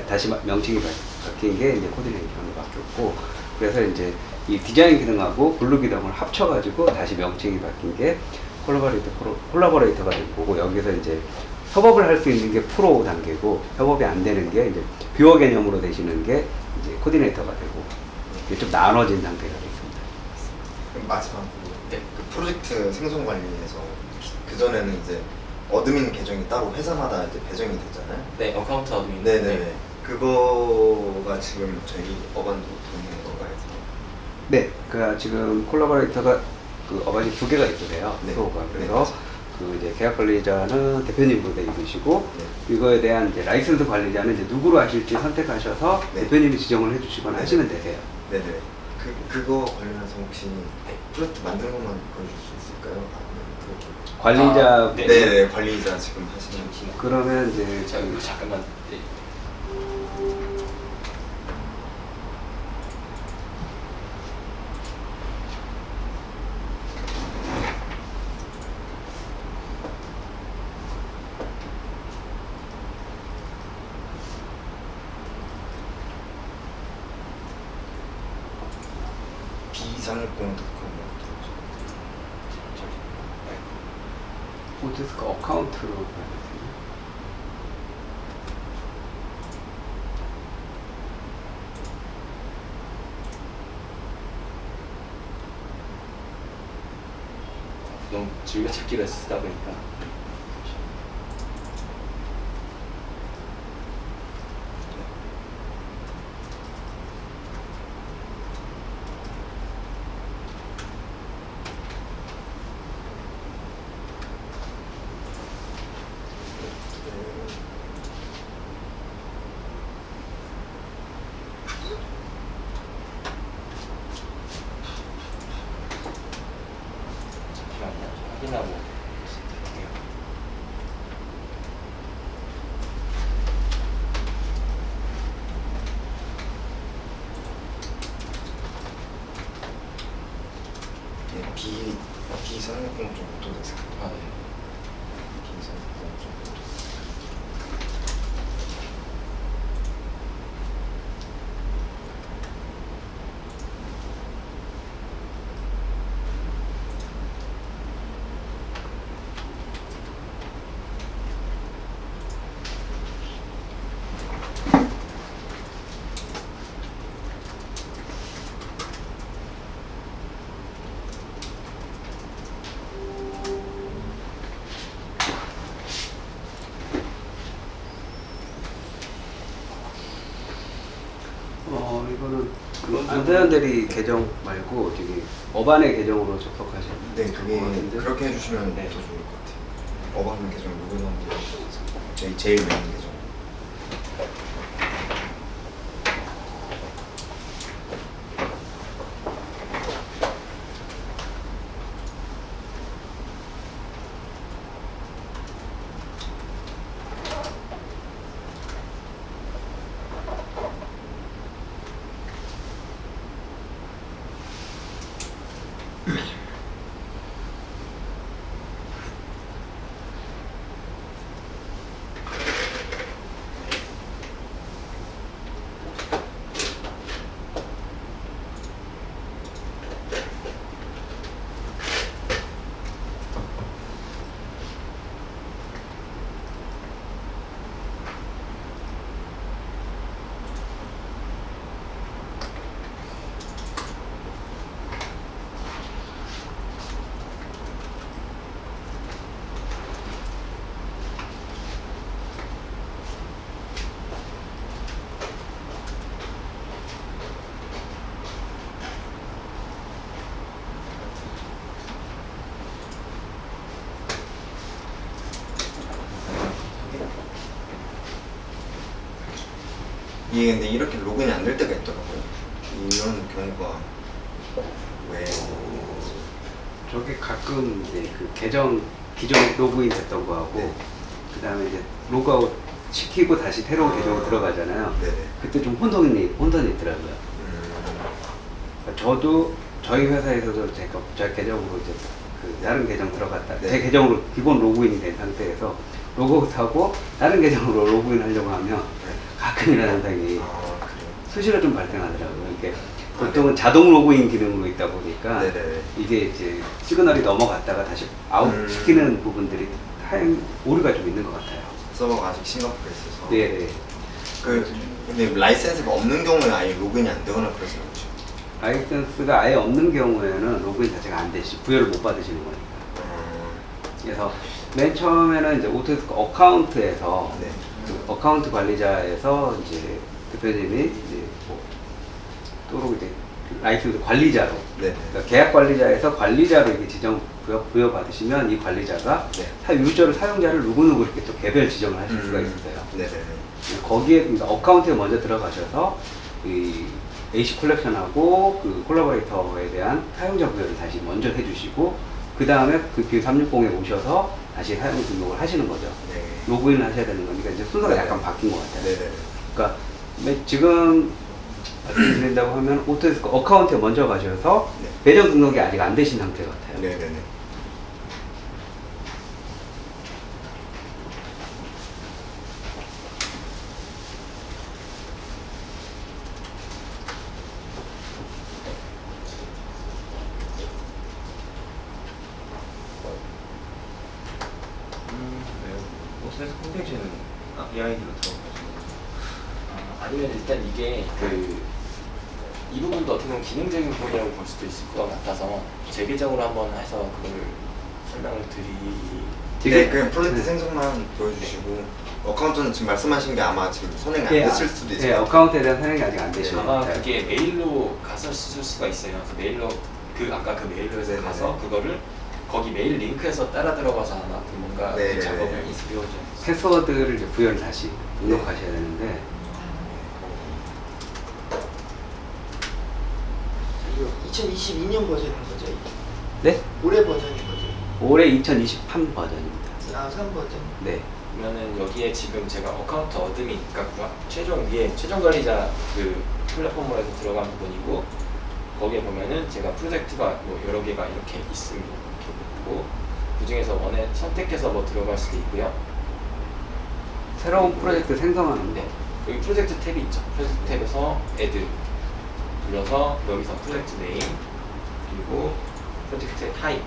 다시 명칭이 바뀐 게 이제 코디네이션으로 바뀌었고, 그래서 이제 이 디자인 기능하고 글루 기능을 합쳐가지고 다시 명칭이 바뀐 게 콜라보레이터가 된 거고, 여기서 이제 협업을 할 수 있는 게 프로 단계고, 협업이 안 되는 게 이제 뷰어 개념으로 되시는 게 이제 코디네이터가 되고, 이게 좀 나눠진 상태가 있습니다. 그럼 마지막으로 네. 그 프로젝트 생성 관리에서 그 전에는 이제 어드민 계정이 따로 회사마다 이제 배정이 됐잖아요. 네, 어카운트 어드민. 네네네. 그거가 지금 저희 어반도 도는 건가요? 네, 그 지금 콜라보레이터가 그 어바지 2개가 있으세요. 네. 프로가. 네, 그래서 맞아요. 그 이제 계약 관리자는 대표님으로 돼 있으시고, 네. 이거에 대한 이제 라이선스 관리자는 이제 누구로 하실지 선택하셔서 네. 대표님이 지정을 해주시거나 네. 하시면 되세요. 네네. 그거 관련해서 혹시 프로젝트 만드는 것만 보여줄 수 있을까요? 아니면 그거 좀. 관리자 아, 네. 네네. 관리자 지금 하시는. 그러면 이제 자, 이거 잠깐만. 네. B360.com 오데스크 어카운트로 가야 되세요. 너무 즐겨찾기로 쓰다 보니까. 잠시만요. 확인하고 드릴게요. B360.5도 됐어요. 아, 네. B360.5도. 이거는 그 안전한 대리 계정 말고 저기 어반의 계정으로 접속하시면 네, 그게 같은데. 그렇게 해주시면 네. 더 좋을 것 같아요. 어반 계정 로그인 한번 해주세요. 저희 제일 메인 계정. 이게 근데 이렇게 로그인이 안 될 때가 있더라고요. 이런 경우가 왜? 저게 가끔 이제 그 계정 기존에 로그인 됐던 거하고 네. 그 다음에 이제 로그아웃 시키고 다시 새로운 계정으로 들어가잖아요. 네네. 그때 좀 혼돈이 있더라고요. 저도 저희 회사에서도 제가 저 계정으로 이제 그 다른 계정 들어갔다 네. 제 계정으로 기본 로그인이 된 상태에서 로그아웃하고 다른 계정으로 로그인 하려고 하면 네. 가끔 이런 현상이 아 그래요? 수시로 좀 발생하더라고요. 이게 보통은 자동 로그인 기능으로 있다 보니까 네네네. 이게 이제 시그널이 넘어갔다가 다시 아웃 시키는 부분들이 오류가 좀 있는 것 같아요. 서버가 아직 싱가포르에 있어서. 네. 근데 라이센스가 없는 경우에 아예 로그인이 안 되거나 그러진 않죠. 라이센스가 아예 없는 경우에는 로그인 자체가 안 되시, 부여를 못 받으시는 거니까. 그래서 맨 처음에는 이제 오토데스크 어카운트에서 네. 그 어카운트 관리자에서 이제 대표님이 이제 뭐 또로 이제 라이센스 관리자로 네. 그러니까 계약 관리자에서 관리자로 이렇게 부여 받으시면 이 관리자가 네. 유저를 사용자를 누구누구 이렇게 또 개별 지정을 하실 수가 있어요. 네네네. 거기에 그러니까 어카운트에 먼저 들어가셔서 이 AC 컬렉션하고 그 콜라보레이터에 대한 사용자 부여를 다시 먼저 해주시고 그 다음에 그 B360에 오셔서 다시 사용 등록을 하시는 거죠. 네. 로그인을 하셔야 되는 거니까 이제 순서가 네. 약간 바뀐 것 같아요. 네네. 그러니까 지금 말씀드린다고 하면 오토데스크 어카운트에 먼저 가셔서 네. 계정 등록이 아직 안 되신 상태 같아요. 네네네. 네. 오토데스크 홈페이지는 EID로 들어가지고 아니면 일단 이게 이 부분도 어떻게 보면 기능적인 부분이라고 볼 수도 있을 것 같아서 제 계정으로 한번 해서 그걸 설명을 네, 그냥 프로젝트 생성만 보여주시고 어카운트는 지금 말씀하신 게 아마 지금 선행이 안 됐을 수도 있어요. 네, 어카운트에 대한 선행이 아직 안 되시는 것 아마 같아요. 그게 메일로 가서 쓸 수가 있어요. 그래서 메일로 아까 그 메일로 해서 네네네. 가서 그거를 거기 메일 링크에서 따라 들어가서 아마 그 뭔가 네네네. 그 작업을 이루어져. 패스워드를 이제 부여를 다시 등록하셔야 되는데 2022년 버전인 거죠? 이게? 네? 올해 버전인 거죠? 올해 2023 버전입니다. 아, 3버전. 네. 그러면은 여기에 지금 제가 어카운트 어드민, 그러니까 최종 관리자 그 플랫폼으로 해서 들어간 부분이고 거기에 보면은 제가 프로젝트가 뭐 여러 개가 이렇게 있습니다. 이렇게 있고 그 중에서 선택해서 뭐 들어갈 수도 있고요. 새로운 프로젝트 생성하는데 네. 여기 프로젝트 탭이 있죠. 프로젝트 탭에서 add 눌러서 여기서 프로젝트 네임 그리고 프로젝트 타입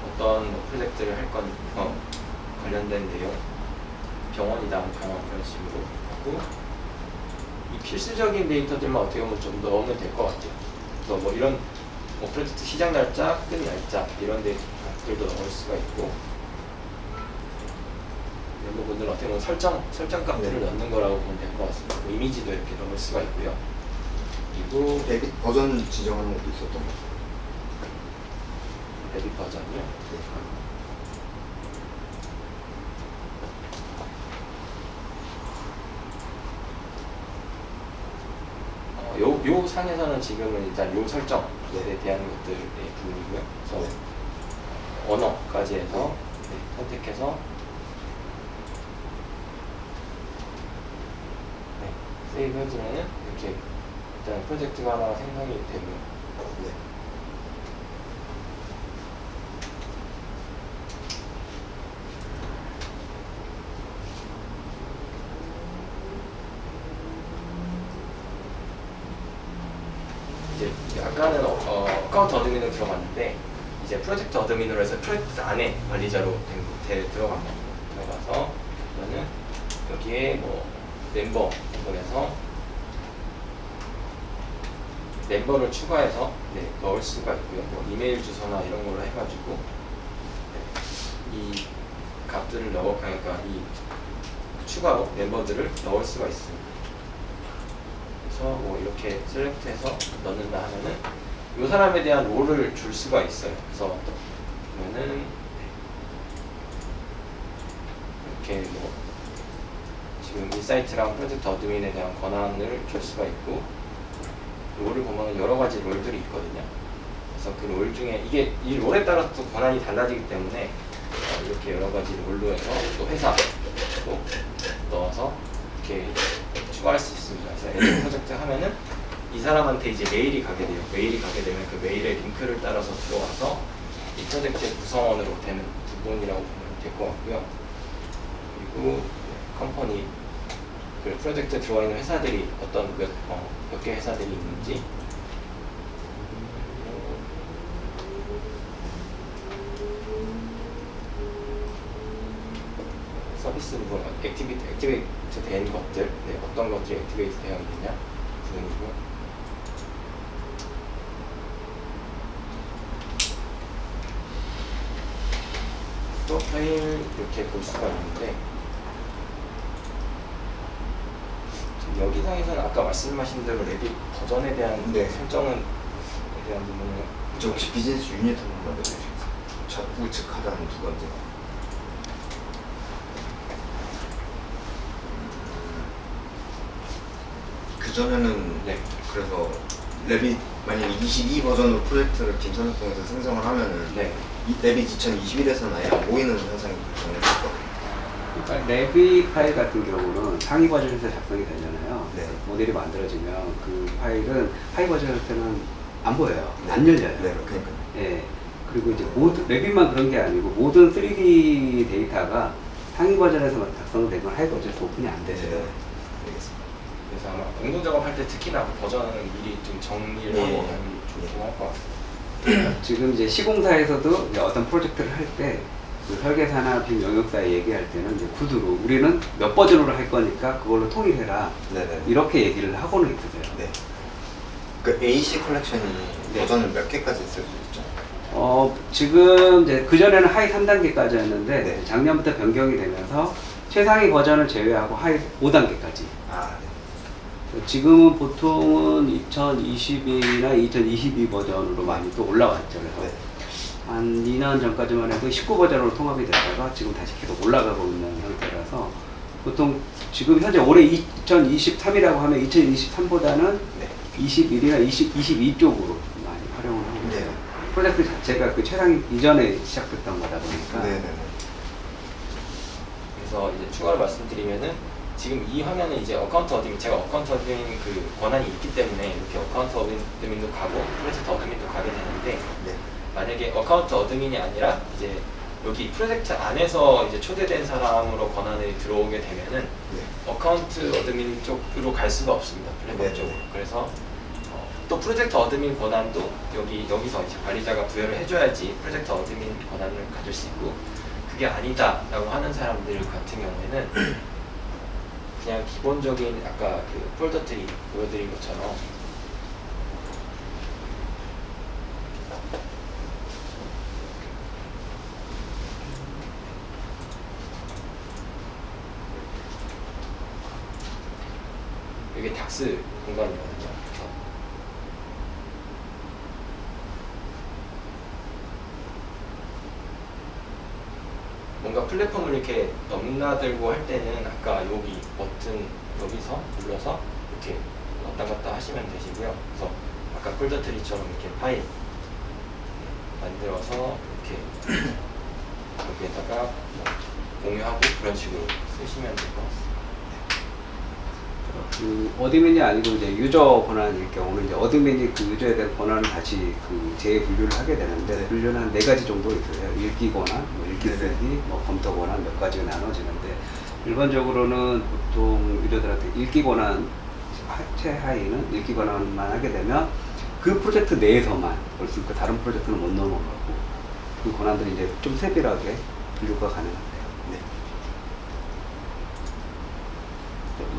어떤 뭐 프로젝트를 할 건 관련된 내용 병원이다 병원 이런 식으로 하고 이 필수적인 데이터들만 어떻게 보면 좀 넣으면 될 것 같아요. 그래서 뭐 이런 뭐 프로젝트 시작 날짜, 끝 날짜 이런 데이터들도 넣을 수가 있고 이런 부분들 어떻게 보면 설정 값들을 넣는 거라고 보면 될 것 같습니다. 뭐 이미지도 이렇게 넣을 수가 있고요. 그리고 데빗 버전 지정하는 것도 있었던 것 같아요. 데뷔 버전이요. 요 상에서는 지금은 일단 요 설정에 대한 것들의 부분이고요. 그래서 언어까지 해서 선택해서 세이브 해주면은 이렇게 일단 프로젝트가 하나 생성이 되고요. 네. 이제 아까는 어카운트 어드민으로 들어갔는데 이제 프로젝트 어드민으로 해서 프로젝트 안에 관리자로 들어간 겁니다. 들어가서 그러면은 여기에 뭐 멤버 부분에서 멤버를 추가해서 넣을 수가 있고요. 뭐 이메일 주소나 이런 걸로 해가지고 이 값들을 그러니까 이 추가로 멤버들을 넣을 수가 있습니다. 그래서 뭐 이렇게 셀렉트해서 넣는다 하면은 이 사람에 대한 롤을 줄 수가 있어요. 그래서 보면은 이렇게 뭐 지금 지금 인사이트랑 프로젝트 어드민에 대한 권한을 줄 수가 있고, 롤을 보면 여러 가지 롤들이 있거든요. 그래서 그 롤 중에 이게 이 롤에 따라서 또 권한이 달라지기 때문에 이렇게 여러 가지 롤로 해서 또 회사도 넣어서 이렇게 추가할 수 있습니다. 그래서 애들 프로젝트 하면은 이 사람한테 이제 메일이 가게 돼요. 메일이 가게 되면 그 메일의 링크를 따라서 들어와서 이 프로젝트의 구성원으로 되는 부분이라고 보면 될 것 같고요. 그리고 컴퍼니 그 프로젝트에 들어와 있는 회사들이 어떤 몇 개 회사들이 있는지, 서비스 부분, 액티베이트 된 것들, 네, 어떤 것들이 액티베이트 되어 있느냐 부분이고요. 또 파일 이렇게 볼 수가 있는데, 여기 상에서는 아까 말씀하신 대로 레빗 버전에 대한 네. 설정은 대한 부분은 저 혹시 비즈니스 유닛 한번 만들어주시겠어요? 우측 하단 두 번째. 그 전에는 네. 그래서 레빗 만약에 22 버전으로 프로젝트를 김선을 통해서 생성을 하면은 네. 이 레빗 2021에서는 아예 안 보이는 현상이 발생했을 거예요. 그러니까 레빗 파일 같은 경우는 상위 버전에서 작성이 되잖아요. 네. 모델이 만들어지면 그 파일은 하위 버전에서는 안 보여요. 네. 안 열려요. 네, 그러니까. 예. 그리고 이제 레빗만 그런 게 아니고 모든 3D 데이터가 상위 버전에서만 작성되면 하위 버전에서 오픈이 안 되세요. 네. 알겠습니다. 그래서 아마 공동 작업할 때 특히나 그 버전은 미리 좀 정리를 네. 하고 하는 게 좋을 것 같습니다. 지금 이제 시공사에서도 이제 어떤 프로젝트를 할 때 그 설계사나 빔 영역사에 얘기할 때는 이제 구두로 우리는 몇 버전으로 할 거니까 그걸로 통일해라. 네네. 이렇게 얘기를 하고는 있으세요. 네. 그 AC 컬렉션이 네. 버전을 몇 개까지 쓸 수 있죠? 지금 이제 그전에는 하위 3단계까지였는데 네. 작년부터 변경이 되면서 최상위 버전을 제외하고 하위 5단계까지. 아, 네. 지금은 보통은 2021이나 2022 버전으로 많이 또 올라왔죠. 그래서 네. 한 2년 전까지만 해도 19 버전으로 통합이 됐다가 지금 다시 계속 올라가고 있는 상태라서 보통 지금 현재 올해 2023이라고 하면 2023보다는 네. 21이나 22 쪽으로 많이 활용을 하고 있어요. 네. 프로젝트 자체가 그 최상위 이전에 시작됐던 거다 보니까. 네네네. 그래서 이제 추가로 말씀드리면은 지금 이 화면은 이제 어카운트 어드민, 제가 어카운트 어드민 그 권한이 있기 때문에 이렇게 어카운트 어드민도 가고 프로젝트 어드민도 가게 되는데, 네. 만약에 어카운트 어드민이 아니라 이제 여기 프로젝트 안에서 이제 초대된 사람으로 권한이 들어오게 되면은 네. 어카운트 어드민 쪽으로 갈 수가 없습니다. 플랫폼 네, 쪽으로. 네. 그래서 또 프로젝트 어드민 권한도 여기서 이제 관리자가 부여를 해줘야지 프로젝트 어드민 권한을 가질 수 있고, 그게 아니다라고 하는 사람들 같은 경우에는 그냥 기본적인 아까 그 폴더 트리 보여드린 것처럼 이게 닥스 공간이거든요. 그래서 뭔가 플랫폼을 이렇게 넘나들고 할 때는 아까 여기 버튼 여기서 눌러서 이렇게 왔다 갔다 하시면 되시고요. 그래서 아까 폴더 트리처럼 이렇게 파일 만들어서 이렇게 여기에다가 공유하고 그런 식으로 쓰시면 될 것 같습니다. 그 어드민이 아니고 이제 유저 권한일 경우는 이제 어드민이 그 유저에 대한 권한을 다시 그 재분류를 하게 되는데, 네. 분류는 한 4가지 정도 있어요. 읽기 권한, 뭐 읽기 네. 쓰기, 뭐 검토 권한 몇 가지가 나눠지는데, 일반적으로는 보통 유저들한테 읽기 권한 최하위는 읽기 권한만 하게 되면 그 프로젝트 내에서만 볼 수 있고 다른 프로젝트는 못 넘어가고, 그 권한들이 이제 좀 세밀하게 분류가 가능한데요. 네.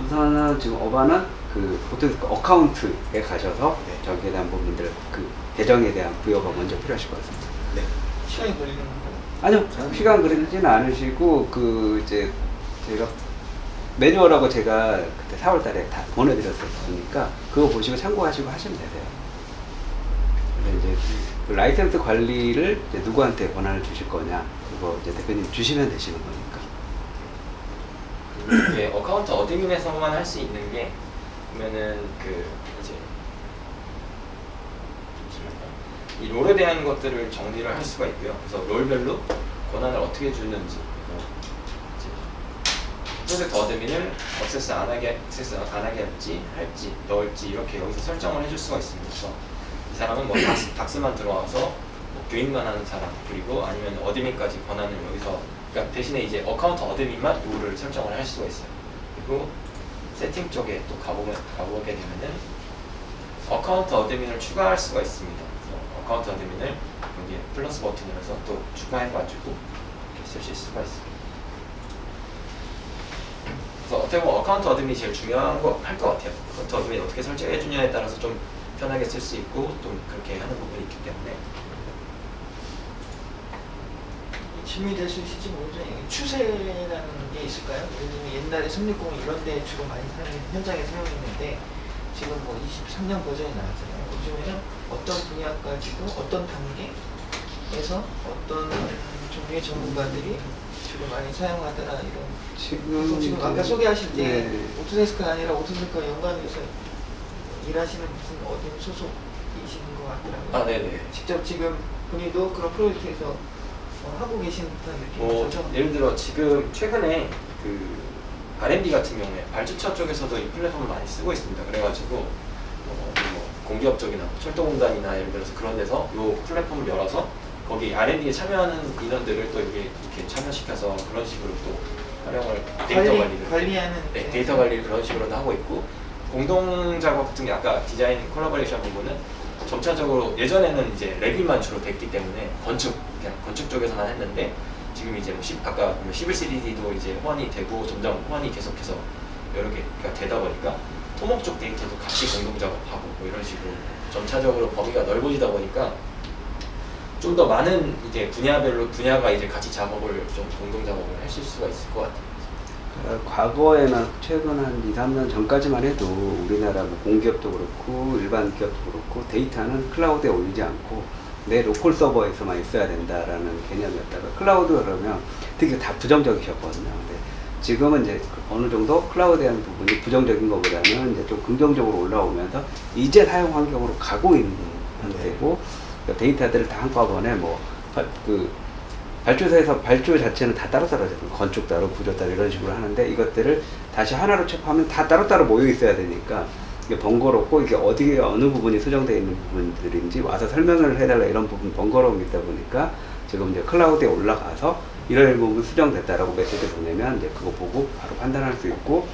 우선은 지금 어바는 그 보통 그 어카운트에 가셔서 네. 저기에 대한 부분들 그 계정에 대한 부여가 먼저 필요하실 것 같습니다. 네. 시간이 걸리는 거. 아니요, 시간 그리지는 않으시고 그 이제 제가 매뉴얼하고 제가 그때 4월달에 다 보내드렸었으니까 그거 보시고 참고하시고 하시면 되세요. 근데 이제 그 라이센스 관리를 이제 누구한테 권한을 주실 거냐, 그거 이제 대표님 주시면 되시는 거니까. 이게 어카운트 어드민에서만 할 수 있는 게 보면은 그 이제 이 롤에 대한 것들을 정리를 할 수가 있고요. 그래서 롤별로 권한을 어떻게 주는지, 프로젝트 어드민을 액세스 안 하게 할지 넣을지 이렇게 여기서 설정을 해줄 수가 있습니다. 그래서 이 사람은 뭐 닥스만 들어와서 뭐 교육만 하는 사람, 그리고 아니면 어드민까지 권한을 여기서, 그러니까 대신에 이제 어카운트 어드민만 롤을 설정을 할 수가 있어요. 그리고 세팅 쪽에 또 가보게 되면은 어카운트 어드민을 추가할 수가 있습니다. 그래서 어카운트 어드민을 여기에 플러스 버튼을 해서 또 추가해가지고 이렇게 쓰실 수가 있습니다. 그래서 어떻게 보면 어카운트 어드민이 제일 중요한 거 할 것 같아요. 어카운트 어드민이 어떻게 설정해 주냐에 따라서 좀 편하게 쓸 수 있고 좀 그렇게 하는 부분이 있기 때문에. 질문이 될 수 있을지 모르죠. 추세라는 게 있을까요? 예를 들면 옛날에 360 이런 데 주로 많이 현장에 사용했는데 지금 뭐 23년 버전이 나왔잖아요. 요즘에는 어떤 분야까지도 어떤 단계에서 어떤 종류의 전문가들이 주로 많이 사용하더라 이런. 지금 아까 소개하실 때 네. 오토데스크가 아니라 오토데스크와 연관해서 일하시는 무슨 어떤 소속이신 것 같더라고요. 아, 네네. 직접 지금 본인도 그런 프로젝트에서 하고 계신 듯한 느낌이죠. 예를 들어 지금 최근에 그 R&D 같은 경우에 발주처 쪽에서도 이 플랫폼을 많이 쓰고 있습니다. 그래가지고 뭐 공기업 쪽이나 철도공단이나 예를 들어서 그런 데서 이 플랫폼을 열어서 거기 R&D에 참여하는 인원들을 또 여기 이렇게 참여시켜서 그런 식으로 또 활용을 데이터 관리를 관리하는 네, 데이터 관리를 그런 식으로도 하고 있고, 공동 작업 같은 게 아까 디자인 콜라보레이션 부분은 점차적으로 예전에는 이제 레빗만 주로 됐기 때문에 그냥 건축 쪽에서만 했는데 지금 이제 아까 11CD도 이제 호환이 되고 점점 호환이 계속해서 여러 개가 되다 보니까 토목 쪽 데이터도 같이 공동 작업하고 뭐 이런 식으로 점차적으로 범위가 넓어지다 보니까 좀 더 많은 이제 분야가 이제 같이 작업을 좀 공동 작업을 하실 수가 있을 것 같아요. 과거에는 최근 한 2, 3년 전까지만 해도 우리나라 뭐 공기업도 그렇고 일반 기업도 그렇고 데이터는 클라우드에 올리지 않고 내 로컬 서버에서만 있어야 된다라는 개념이었다가 클라우드 그러면 되게 다 부정적이셨거든요. 근데 지금은 이제 어느 정도 클라우드에 대한 부분이 부정적인 것보다는 이제 좀 긍정적으로 올라오면서 이제 사용 환경으로 가고 있는 상태고, 데이터들을 다 한꺼번에 발주소에서 발주 자체는 다 따로 떨어져요. 건축 따로, 구조 따로 이런 식으로 하는데 이것들을 다시 하나로 첩하면 다 따로따로 모여 있어야 되니까 이게 번거롭고, 이게 어디에 어느 부분이 수정되어 있는 부분들인지 와서 설명을 해달라 이런 부분 번거로움이 있다 보니까 지금 이제 클라우드에 올라가서 이런 부분 수정됐다라고 메시지 보내면 이제 그거 보고 바로 판단할 수 있고,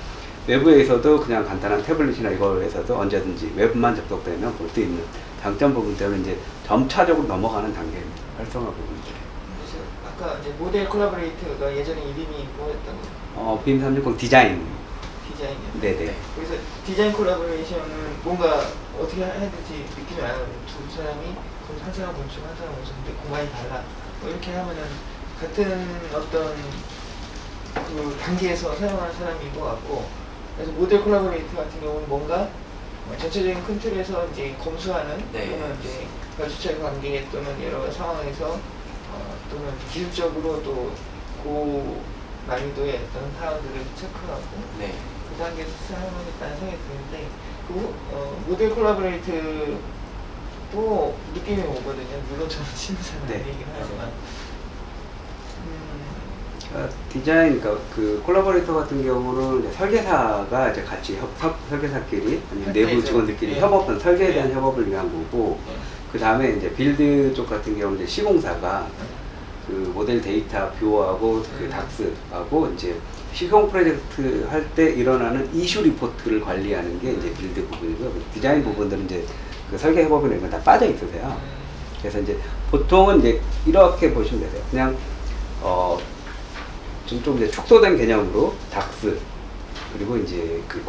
외부에서도 그냥 간단한 태블릿이나 이거에서도 언제든지 웹만 접속되면 볼 수 있는 장점 부분 때문에 이제 점차적으로 넘어가는 단계입니다. 활성화 부분들이. 그래서 아까 이제 모델 콜라보레이터가 예전에 이름이 뭐였다고? 빔 360 디자인. 디자인이요. 네네. 그래서 디자인 콜라보레이션은 뭔가 어떻게 해야 될지 느낌이 안 와요. 두 사람이 한 사람 건축, 한 사람 건축인데 공간이 달라. 뭐 이렇게 하면은 같은 어떤 그 단계에서 사용하는 사람인 것 같고, 그래서 모델 콜라보레이터 같은 경우는 뭔가 전체적인 큰 틀에서 이제 검수하는 또는 이제 발주처의 관계 또는 여러 상황에서 또는 기술적으로 또 고난이도의 어떤 사항들을 체크하고 그 단계에서 사용하겠다는 생각이 드는데 그 모델 콜라보레이터도 느낌이 오거든요. 물론 저는 신사는 아니긴 하지만 디자인, 그 콜라보레이터 같은 경우는 이제 설계사가 이제 같이 설계사끼리 아니면 내부 직원들끼리 협업한 설계에 대한 협업을 위한 거고, 그 다음에 이제 빌드 쪽 같은 경우는 이제 시공사가 그 모델 데이터 뷰어하고 그 닥스하고 이제 시공 프로젝트 할 때 일어나는 이슈 리포트를 관리하는 게 이제 빌드 부분이고요. 디자인 부분들은 이제 그 설계 협업이나 이런 건 다 빠져 있으세요. 그래서 이제 보통은 이제 이렇게 보시면 되세요. 그냥 좀 이제 축소된 개념으로 닥스, 그리고 이제 그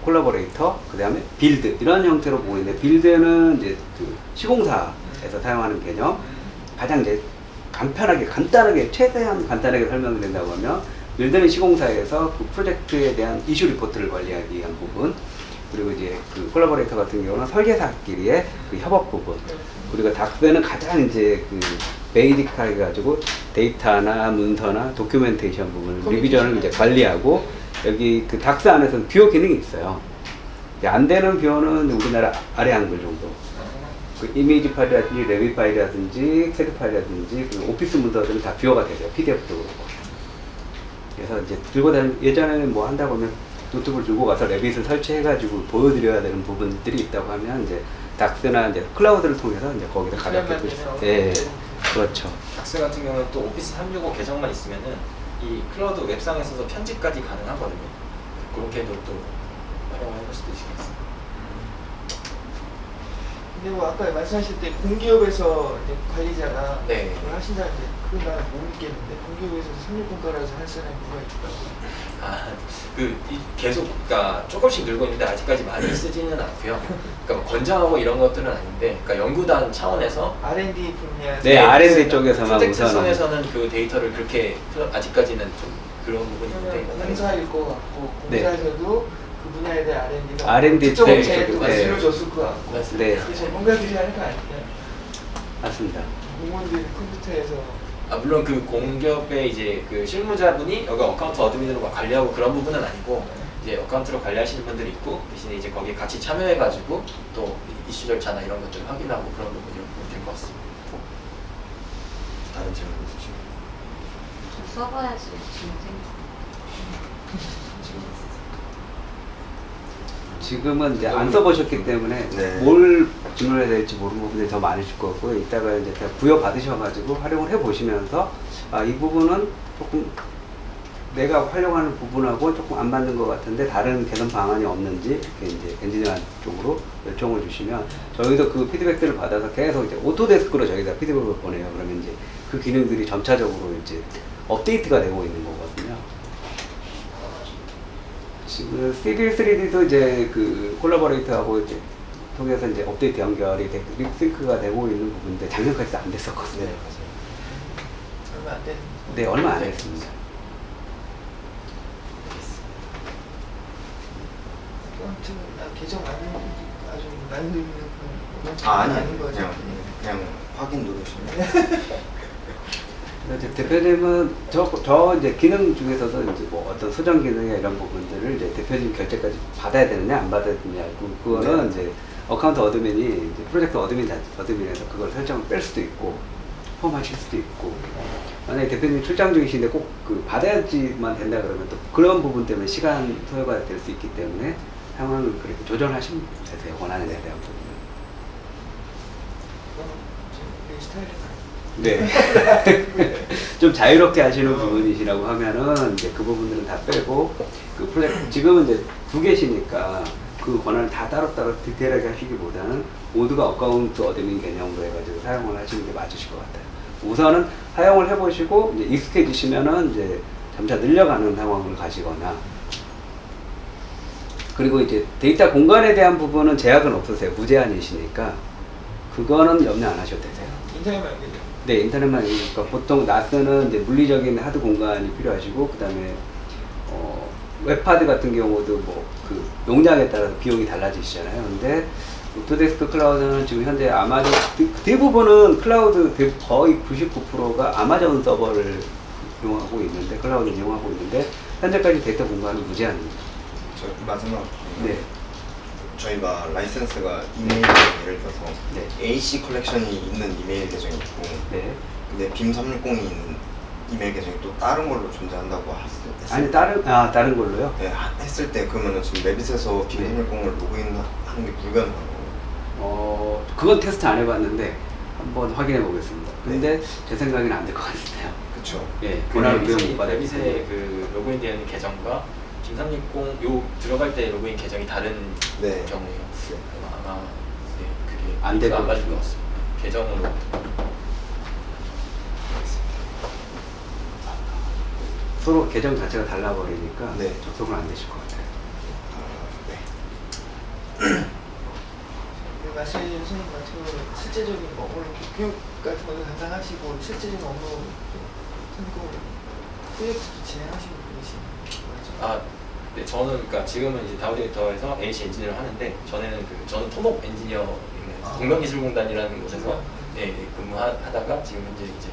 콜라보레이터, 그 다음에 빌드 이런 형태로 보이는데, 빌드는 이제 그 시공사에서 사용하는 개념, 가장 이제 간단하게 최대한 간단하게 설명이 된다고 하면 빌드는 시공사에서 그 프로젝트에 대한 이슈 리포트를 관리하기 위한 부분, 그리고 이제 그 콜라보레이터 같은 경우는 설계사끼리의 그 협업 부분, 그리고 닥스는 가장 이제 그 베이직하게 가지고 데이터나 문서나 도큐멘테이션 부분 리비전을 이제 관리하고 여기 그 닥스 안에서는 뷰어 기능이 있어요. 이제 안 되는 뷰어는 우리나라 아래 한글 정도. 그 이미지 파일이라든지 레비 파일이라든지 캐드 파일이라든지 그 오피스 문서들은 다 뷰어가 되죠. PDF도 그렇고. 그래서 이제 들고 다니면 예전에는 뭐 한다고 하면 노트북을 들고 가서 레빗을 설치해가지고 보여드려야 되는 부분들이 있다고 하면 이제 닥스나 이제 클라우드를 통해서 이제 거기다 가볍게 볼 수. 예, 그렇죠. 닥스 같은 경우는 또 오피스 365 계정만 있으면은 이 클라우드 웹상에서도 편집까지 가능하거든요. 그렇게도 또 활용할 수도 있겠습니다. 근데 뭐 아까 말씀하실 때 공기업에서 이제 관리자가 네. 그걸 하신다는데 그건 나는 못 믿겠는데 공기업에서 360가라서 할 사람이 누가 있다고? 계속, 그러니까 조금씩 늘고 있는데 아직까지 많이 쓰지는 않고요. 그러니까 권장하고 이런 것들은 아닌데, 그러니까 연구단 차원에서 R&D 분야 네, R&D 쪽에서만 프로젝트 우선은. 속에서는 그 데이터를 그렇게 아직까지는 좀 그런 부분이 있는데 공사일 것 같고 네. 공사에서도 그 분야에 대한 R&D가 R&D 특정 네, 업체에도 네. 관심을 줬을 것 같고 맞습니다. 네, 그게 전문가들이 하는 거 아니냐? 맞습니다. 공무원들이 컴퓨터에서 물론 그 공기업의 이제 그 실무자분이 여기 어카운트 어드민으로 막 관리하고 그런 부분은 아니고 이제 어카운트로 관리하시는 분들이 있고 대신에 이제 거기에 같이 참여해가지고 또 이슈 절차나 이런 것들을 확인하고 그런 부분이 될 것 같습니다. 다른 질문 있으신가요? 좀 써봐야지 지금 지금은 이제 안 써보셨기 때문에 네. 뭘 질문해야 될지 모르는 부분이 더 많으실 거고요. 이따가 이제 다 부여 받으셔가지고 활용을 해보시면서 이 부분은 조금 내가 활용하는 부분하고 조금 안 맞는 것 같은데 다른 개선 방안이 없는지 이렇게 이제 엔지니어 쪽으로 요청을 주시면 저희도 그 피드백들을 받아서 계속 이제 오토데스크로 저희가 피드백을 보내요. 그러면 이제 그 기능들이 점차적으로 이제 업데이트가 되고 있는 거거든요. 지금 CD3D도 이제 그 콜라보레이터하고 이제 통해서 이제 업데이트 연결이 되고 립싱크가 되고 있는 부분인데 작년까지도 안 됐었거든요. 네, 맞아요. 얼마 안 되는 네, 얼마 안 됐습니다. 아무튼 계정 아주 만드는 그런 아니 아닌 거죠. 그냥 확인 누르시면 그래서 이제 대표님은 저 이제 기능 중에서도 이제 뭐 어떤 수정 기능이나 이런 부분들을 이제 대표님 결제까지 받아야 되느냐 안 받아야 되느냐 그거는 이제 어카운트 어드민이 이제 프로젝트 어드민에서 그걸 설정을 뺄 수도 있고 포함하실 수도 있고 만약에 대표님 출장 중이신데 꼭 그 받아야지만 된다 그러면 또 그런 부분 때문에 시간 소요가 될 수 있기 때문에 상황을 그렇게 조정하시면 되세요. 원하는 데 대한 부분은. 내 스타일은 네. 좀 자유롭게 하시는 부분이시라고 하면은 이제 그 부분들은 다 빼고 그 프로젝트 지금은 이제 두 개시니까 그 권한을 다 따로따로 디테일하게 하시기보다는 모두가 어카운트 어드민 개념으로 해가지고 사용을 하시는 게 맞으실 것 같아요. 우선은 사용을 해보시고 이제 익숙해지시면은 이제 점차 늘려가는 상황을 가시거나 그리고 이제 데이터 공간에 대한 부분은 제약은 없으세요. 무제한이시니까 그거는 염려 안 하셔도 되세요. 인터넷만 알겠죠. 네, 인터넷만 그러니까 보통 나스는 이제 물리적인 하드 공간이 필요하시고 그다음에 웹하드 같은 경우도 뭐 그 용량에 따라서 비용이 달라지시잖아요. 근데 오토데스크 클라우드는 지금 현재 아마존 대부분은 클라우드 거의 99%가 아마존 서버를 이용하고 있는데 클라우드를 이용하고 있는데 현재까지 데이터 공간은 무제한입니다. 저 마지막 네. 저희가 라이센스가 이메일 예를 들어서 네. AC 컬렉션이 있는 이메일 계정이 있고 네. 근데 빔 360이 있는 이메일 계정이 또 다른 걸로 존재한다고 했을 아니 다른 걸로요? 때 했을 때 그러면은 지금 레빗에서 빔 네. 360을 로그인하는 게 불가능하고 그건 테스트 안 해봤는데 한번 확인해 보겠습니다. 근데 제 생각에는 안 될 것 같은데요. 그쵸? 예, 그 권한을 부여 못 받아요. 레빗의 그 로그인되어 있는 계정과 빔360 요 들어갈 때 로그인 계정이 다른 네. 경우에요. 네. 아마 네, 그게 안 될 안 것 맞을 것 같습니다. 같습니다. 계정으로. 서로 계정 자체가 달라버리니까 네. 접속은 안 되실 것 같아요. 네. 그 말씀해 주신 선생님 같은 경우는 실제적인 뭐 물론 교육 같은 것도 담당하시고 실제적인 업무 참고 프로젝트도 진행하시는 분이신 네, 저는 그러니까 지금은 이제 다우데이터에서 AC 엔지니어를 하는데 전에는 저는 토목 엔지니어 공명기술공단이라는 곳에서 근무하다가 지금 현재 이제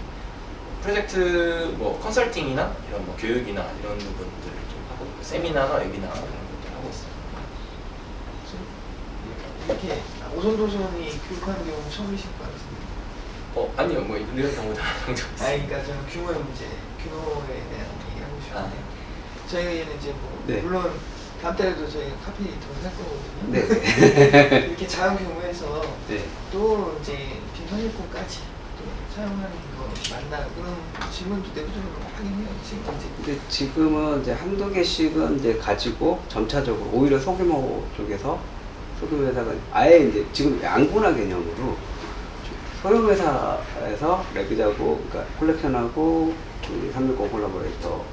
프로젝트 뭐 컨설팅이나 이런 뭐 교육이나 이런 부분들을 좀 하고 세미나나 웨비나 이런 것들 하고 있어요. 이렇게 오손도손이 교육하는 경우 처음이실 것 같은데. 아니요, 뭐 이런 경우도 한 적 있어요. 그러니까 저는 규모의 문제, 규모에 대한 얘기하고 싶은데 저희는 이제 뭐 네. 물론 다음 달에도 저희가 카피레이터를 살 거거든요. 네. 이렇게 작은 규모에서 네. 또 이제 빈선일권까지 또 사용하는 거 맞나 그런 질문도 내부적으로 하긴 해요. 지금 이제. 근데 지금은 이제 한두 개씩은 이제 가지고 점차적으로 오히려 소규모 쪽에서 소규모 회사가 아예 이제 지금 양분화 개념으로 소형 회사에서 레비자고 그러니까 콜렉션하고 360 콜라보레이터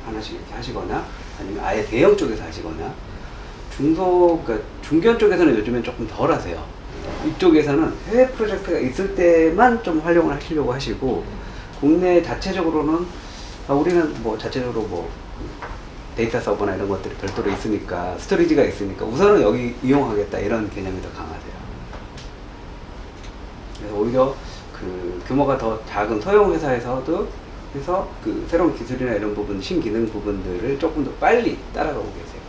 하나씩 이렇게 하시거나 아니면 아예 대형 쪽에서 하시거나 그러니까 중견 쪽에서는 요즘엔 조금 덜 하세요. 이쪽에서는 해외 프로젝트가 있을 때만 좀 활용을 하시려고 하시고 국내 자체적으로는 우리는 뭐 자체적으로 뭐 데이터 서버나 이런 것들이 별도로 있으니까 스토리지가 있으니까 우선은 여기 이용하겠다 이런 개념이 더 강하세요. 그래서 오히려 그 규모가 더 작은 소형 회사에서도 그래서 그 새로운 기술이나 이런 부분, 신기능 부분들을 조금 더 빨리 따라가고 계세요.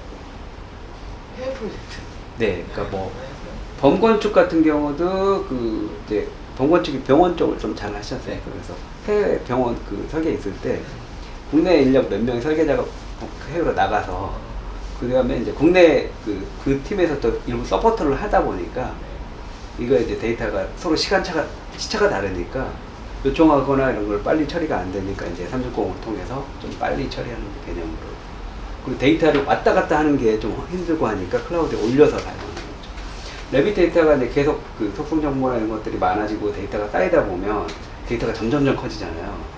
해외 프로젝트. 네, 그러니까 뭐 범건축 같은 경우도 그 이제 범건축이 병원 쪽을 좀 잘 하셨어요. 그래서 해외 병원 그 설계 있을 때 국내 인력 몇 명의 설계자가 해외로 나가서 그 다음에 이제 국내 그 팀에서 또 일부 서포트를 하다 보니까 이거 이제 데이터가 서로 시차가 다르니까 요청하거나 이런 걸 빨리 처리가 안 되니까 이제 360을 통해서 좀 빨리 처리하는 개념으로. 그리고 데이터를 왔다 갔다 하는 게 좀 힘들고 하니까 클라우드에 올려서 사용하는 거죠. 레빗 데이터가 이제 계속 그 속성 정보나 이런 것들이 많아지고 데이터가 쌓이다 보면 데이터가 점점점 커지잖아요.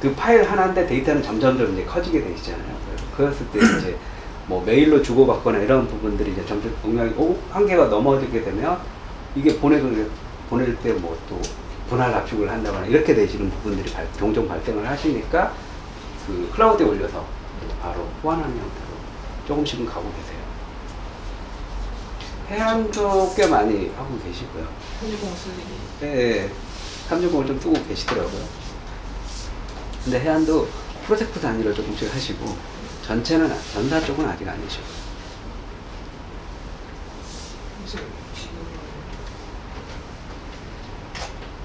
그 파일 하나인데 데이터는 점점점 이제 커지게 되시잖아요. 그랬을 때 이제 뭐 메일로 주고받거나 이런 부분들이 이제 점점 용량이 한계가 넘어지게 되면 이게 보낼 때 뭐 또 분할 압축을 한다거나 이렇게 되시는 부분들이 종종 발생을 하시니까 그 클라우드에 올려서 바로 호환하는 형태로 조금씩은 가고 계세요. 해안도 꽤 많이 하고 계시고요. 360 쓰기. 네, 360을 좀 쓰고 계시더라고요. 근데 해안도 프로젝트 단위로 조금씩 하시고 전사 쪽은 아직 아니시고. 지금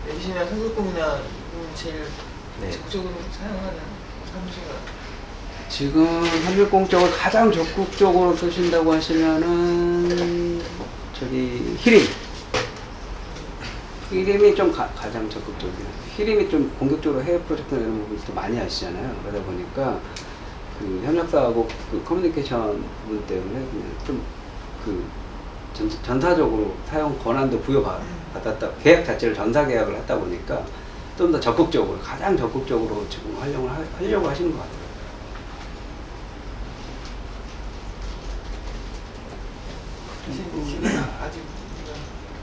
레빗이나 360이나 제일 네. 적극적으로 사용하는 사무소가 지금 360 쪽을 가장 적극적으로 쓰신다고 하시면은 저기 히림이 좀 가장 적극적이에요. 히림이 좀 본격적으로 해외 프로젝트나 이런 부분도 많이 하시잖아요. 그러다 보니까 그 협력사하고 그 커뮤니케이션 부분 때문에 좀 그 전사적으로 사용 권한도 부여받았다, 계약 자체를 전사 계약을 했다 보니까 좀 더 적극적으로, 가장 적극적으로 지금 활용을 하려고 하시는 것 같아요. 지금 아직 우리가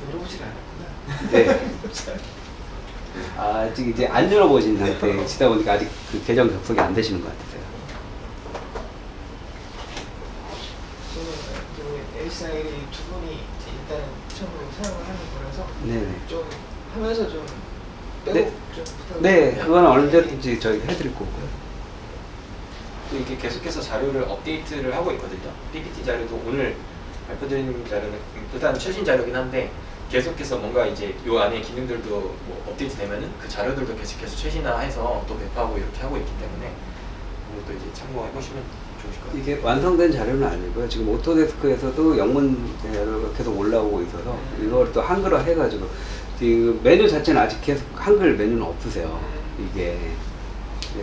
열어보질 않았구나. 네. 아직 이제 안 열어보신 상태시다 보니까 아직 그 계정 접속이 안 되시는 것 같으세요. 저는 엘사일이 두 분이 일단 처음으로 사용을 하는 거라서 네네. 좀 하면서 좀 빼고 네. 좀 부탁을 네, 그건 언제든지 저희 해드릴 거고요. 이게 계속해서 자료를 업데이트를 하고 있거든요. PPT 자료도 오늘 발표드리는 자료는 일단 최신 자료긴 한데 계속해서 뭔가 이제 요 안에 기능들도 뭐 업데이트 되면은 그 자료들도 계속해서 최신화해서 또 배포하고 이렇게 하고 있기 때문에 이것도 이제 참고해 보시면 좋으실 것 같아요. 이게 완성된 자료는 아니고요. 지금 오토데스크에서도 영문 자료가 계속 올라오고 있어서 이걸 또 한글화 해가지고 그 메뉴 자체는 아직 계속 한글 메뉴는 없으세요. 이게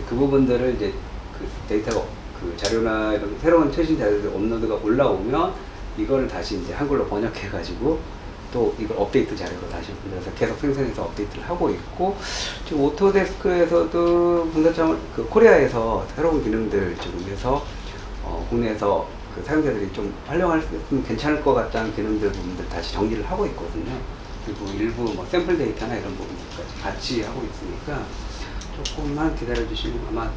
그 부분들을 이제 그 데이터가 그 자료나 이런 새로운 최신 자료들 업로드가 올라오면 이걸 다시 이제 한글로 번역해가지고 또 이걸 업데이트 자료로 다시 올려서 계속 생성해서 업데이트를 하고 있고 지금 오토데스크에서도 분사창을 그 코리아에서 새로운 기능들 지금 해서 국내에서 그 사용자들이 좀 활용할 수 있으면 괜찮을 것 같다는 기능들 부분들 다시 정리를 하고 있거든요. 그리고 일부 뭐 샘플 데이터나 이런 부분들까지 같이 하고 있으니까 조금만 기다려 주시면 아마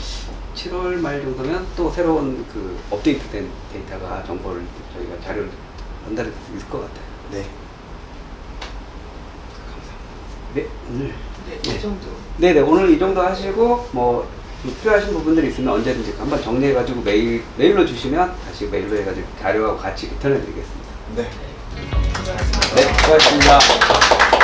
7월 말 정도면 또 새로운 그 업데이트된 데이터가 정보를 저희가 자료를 전달해 줄 수 있을 것 같아요. 네. 네, 오늘 네, 이 정도. 네네 오늘 이 정도 하시고 뭐 필요하신 부분들이 있으면 언제든지 한번 정리해가지고 메일로 주시면 다시 메일로 해가지고 자료하고 같이 리턴해드리겠습니다. 네. 네, 수고하셨습니다.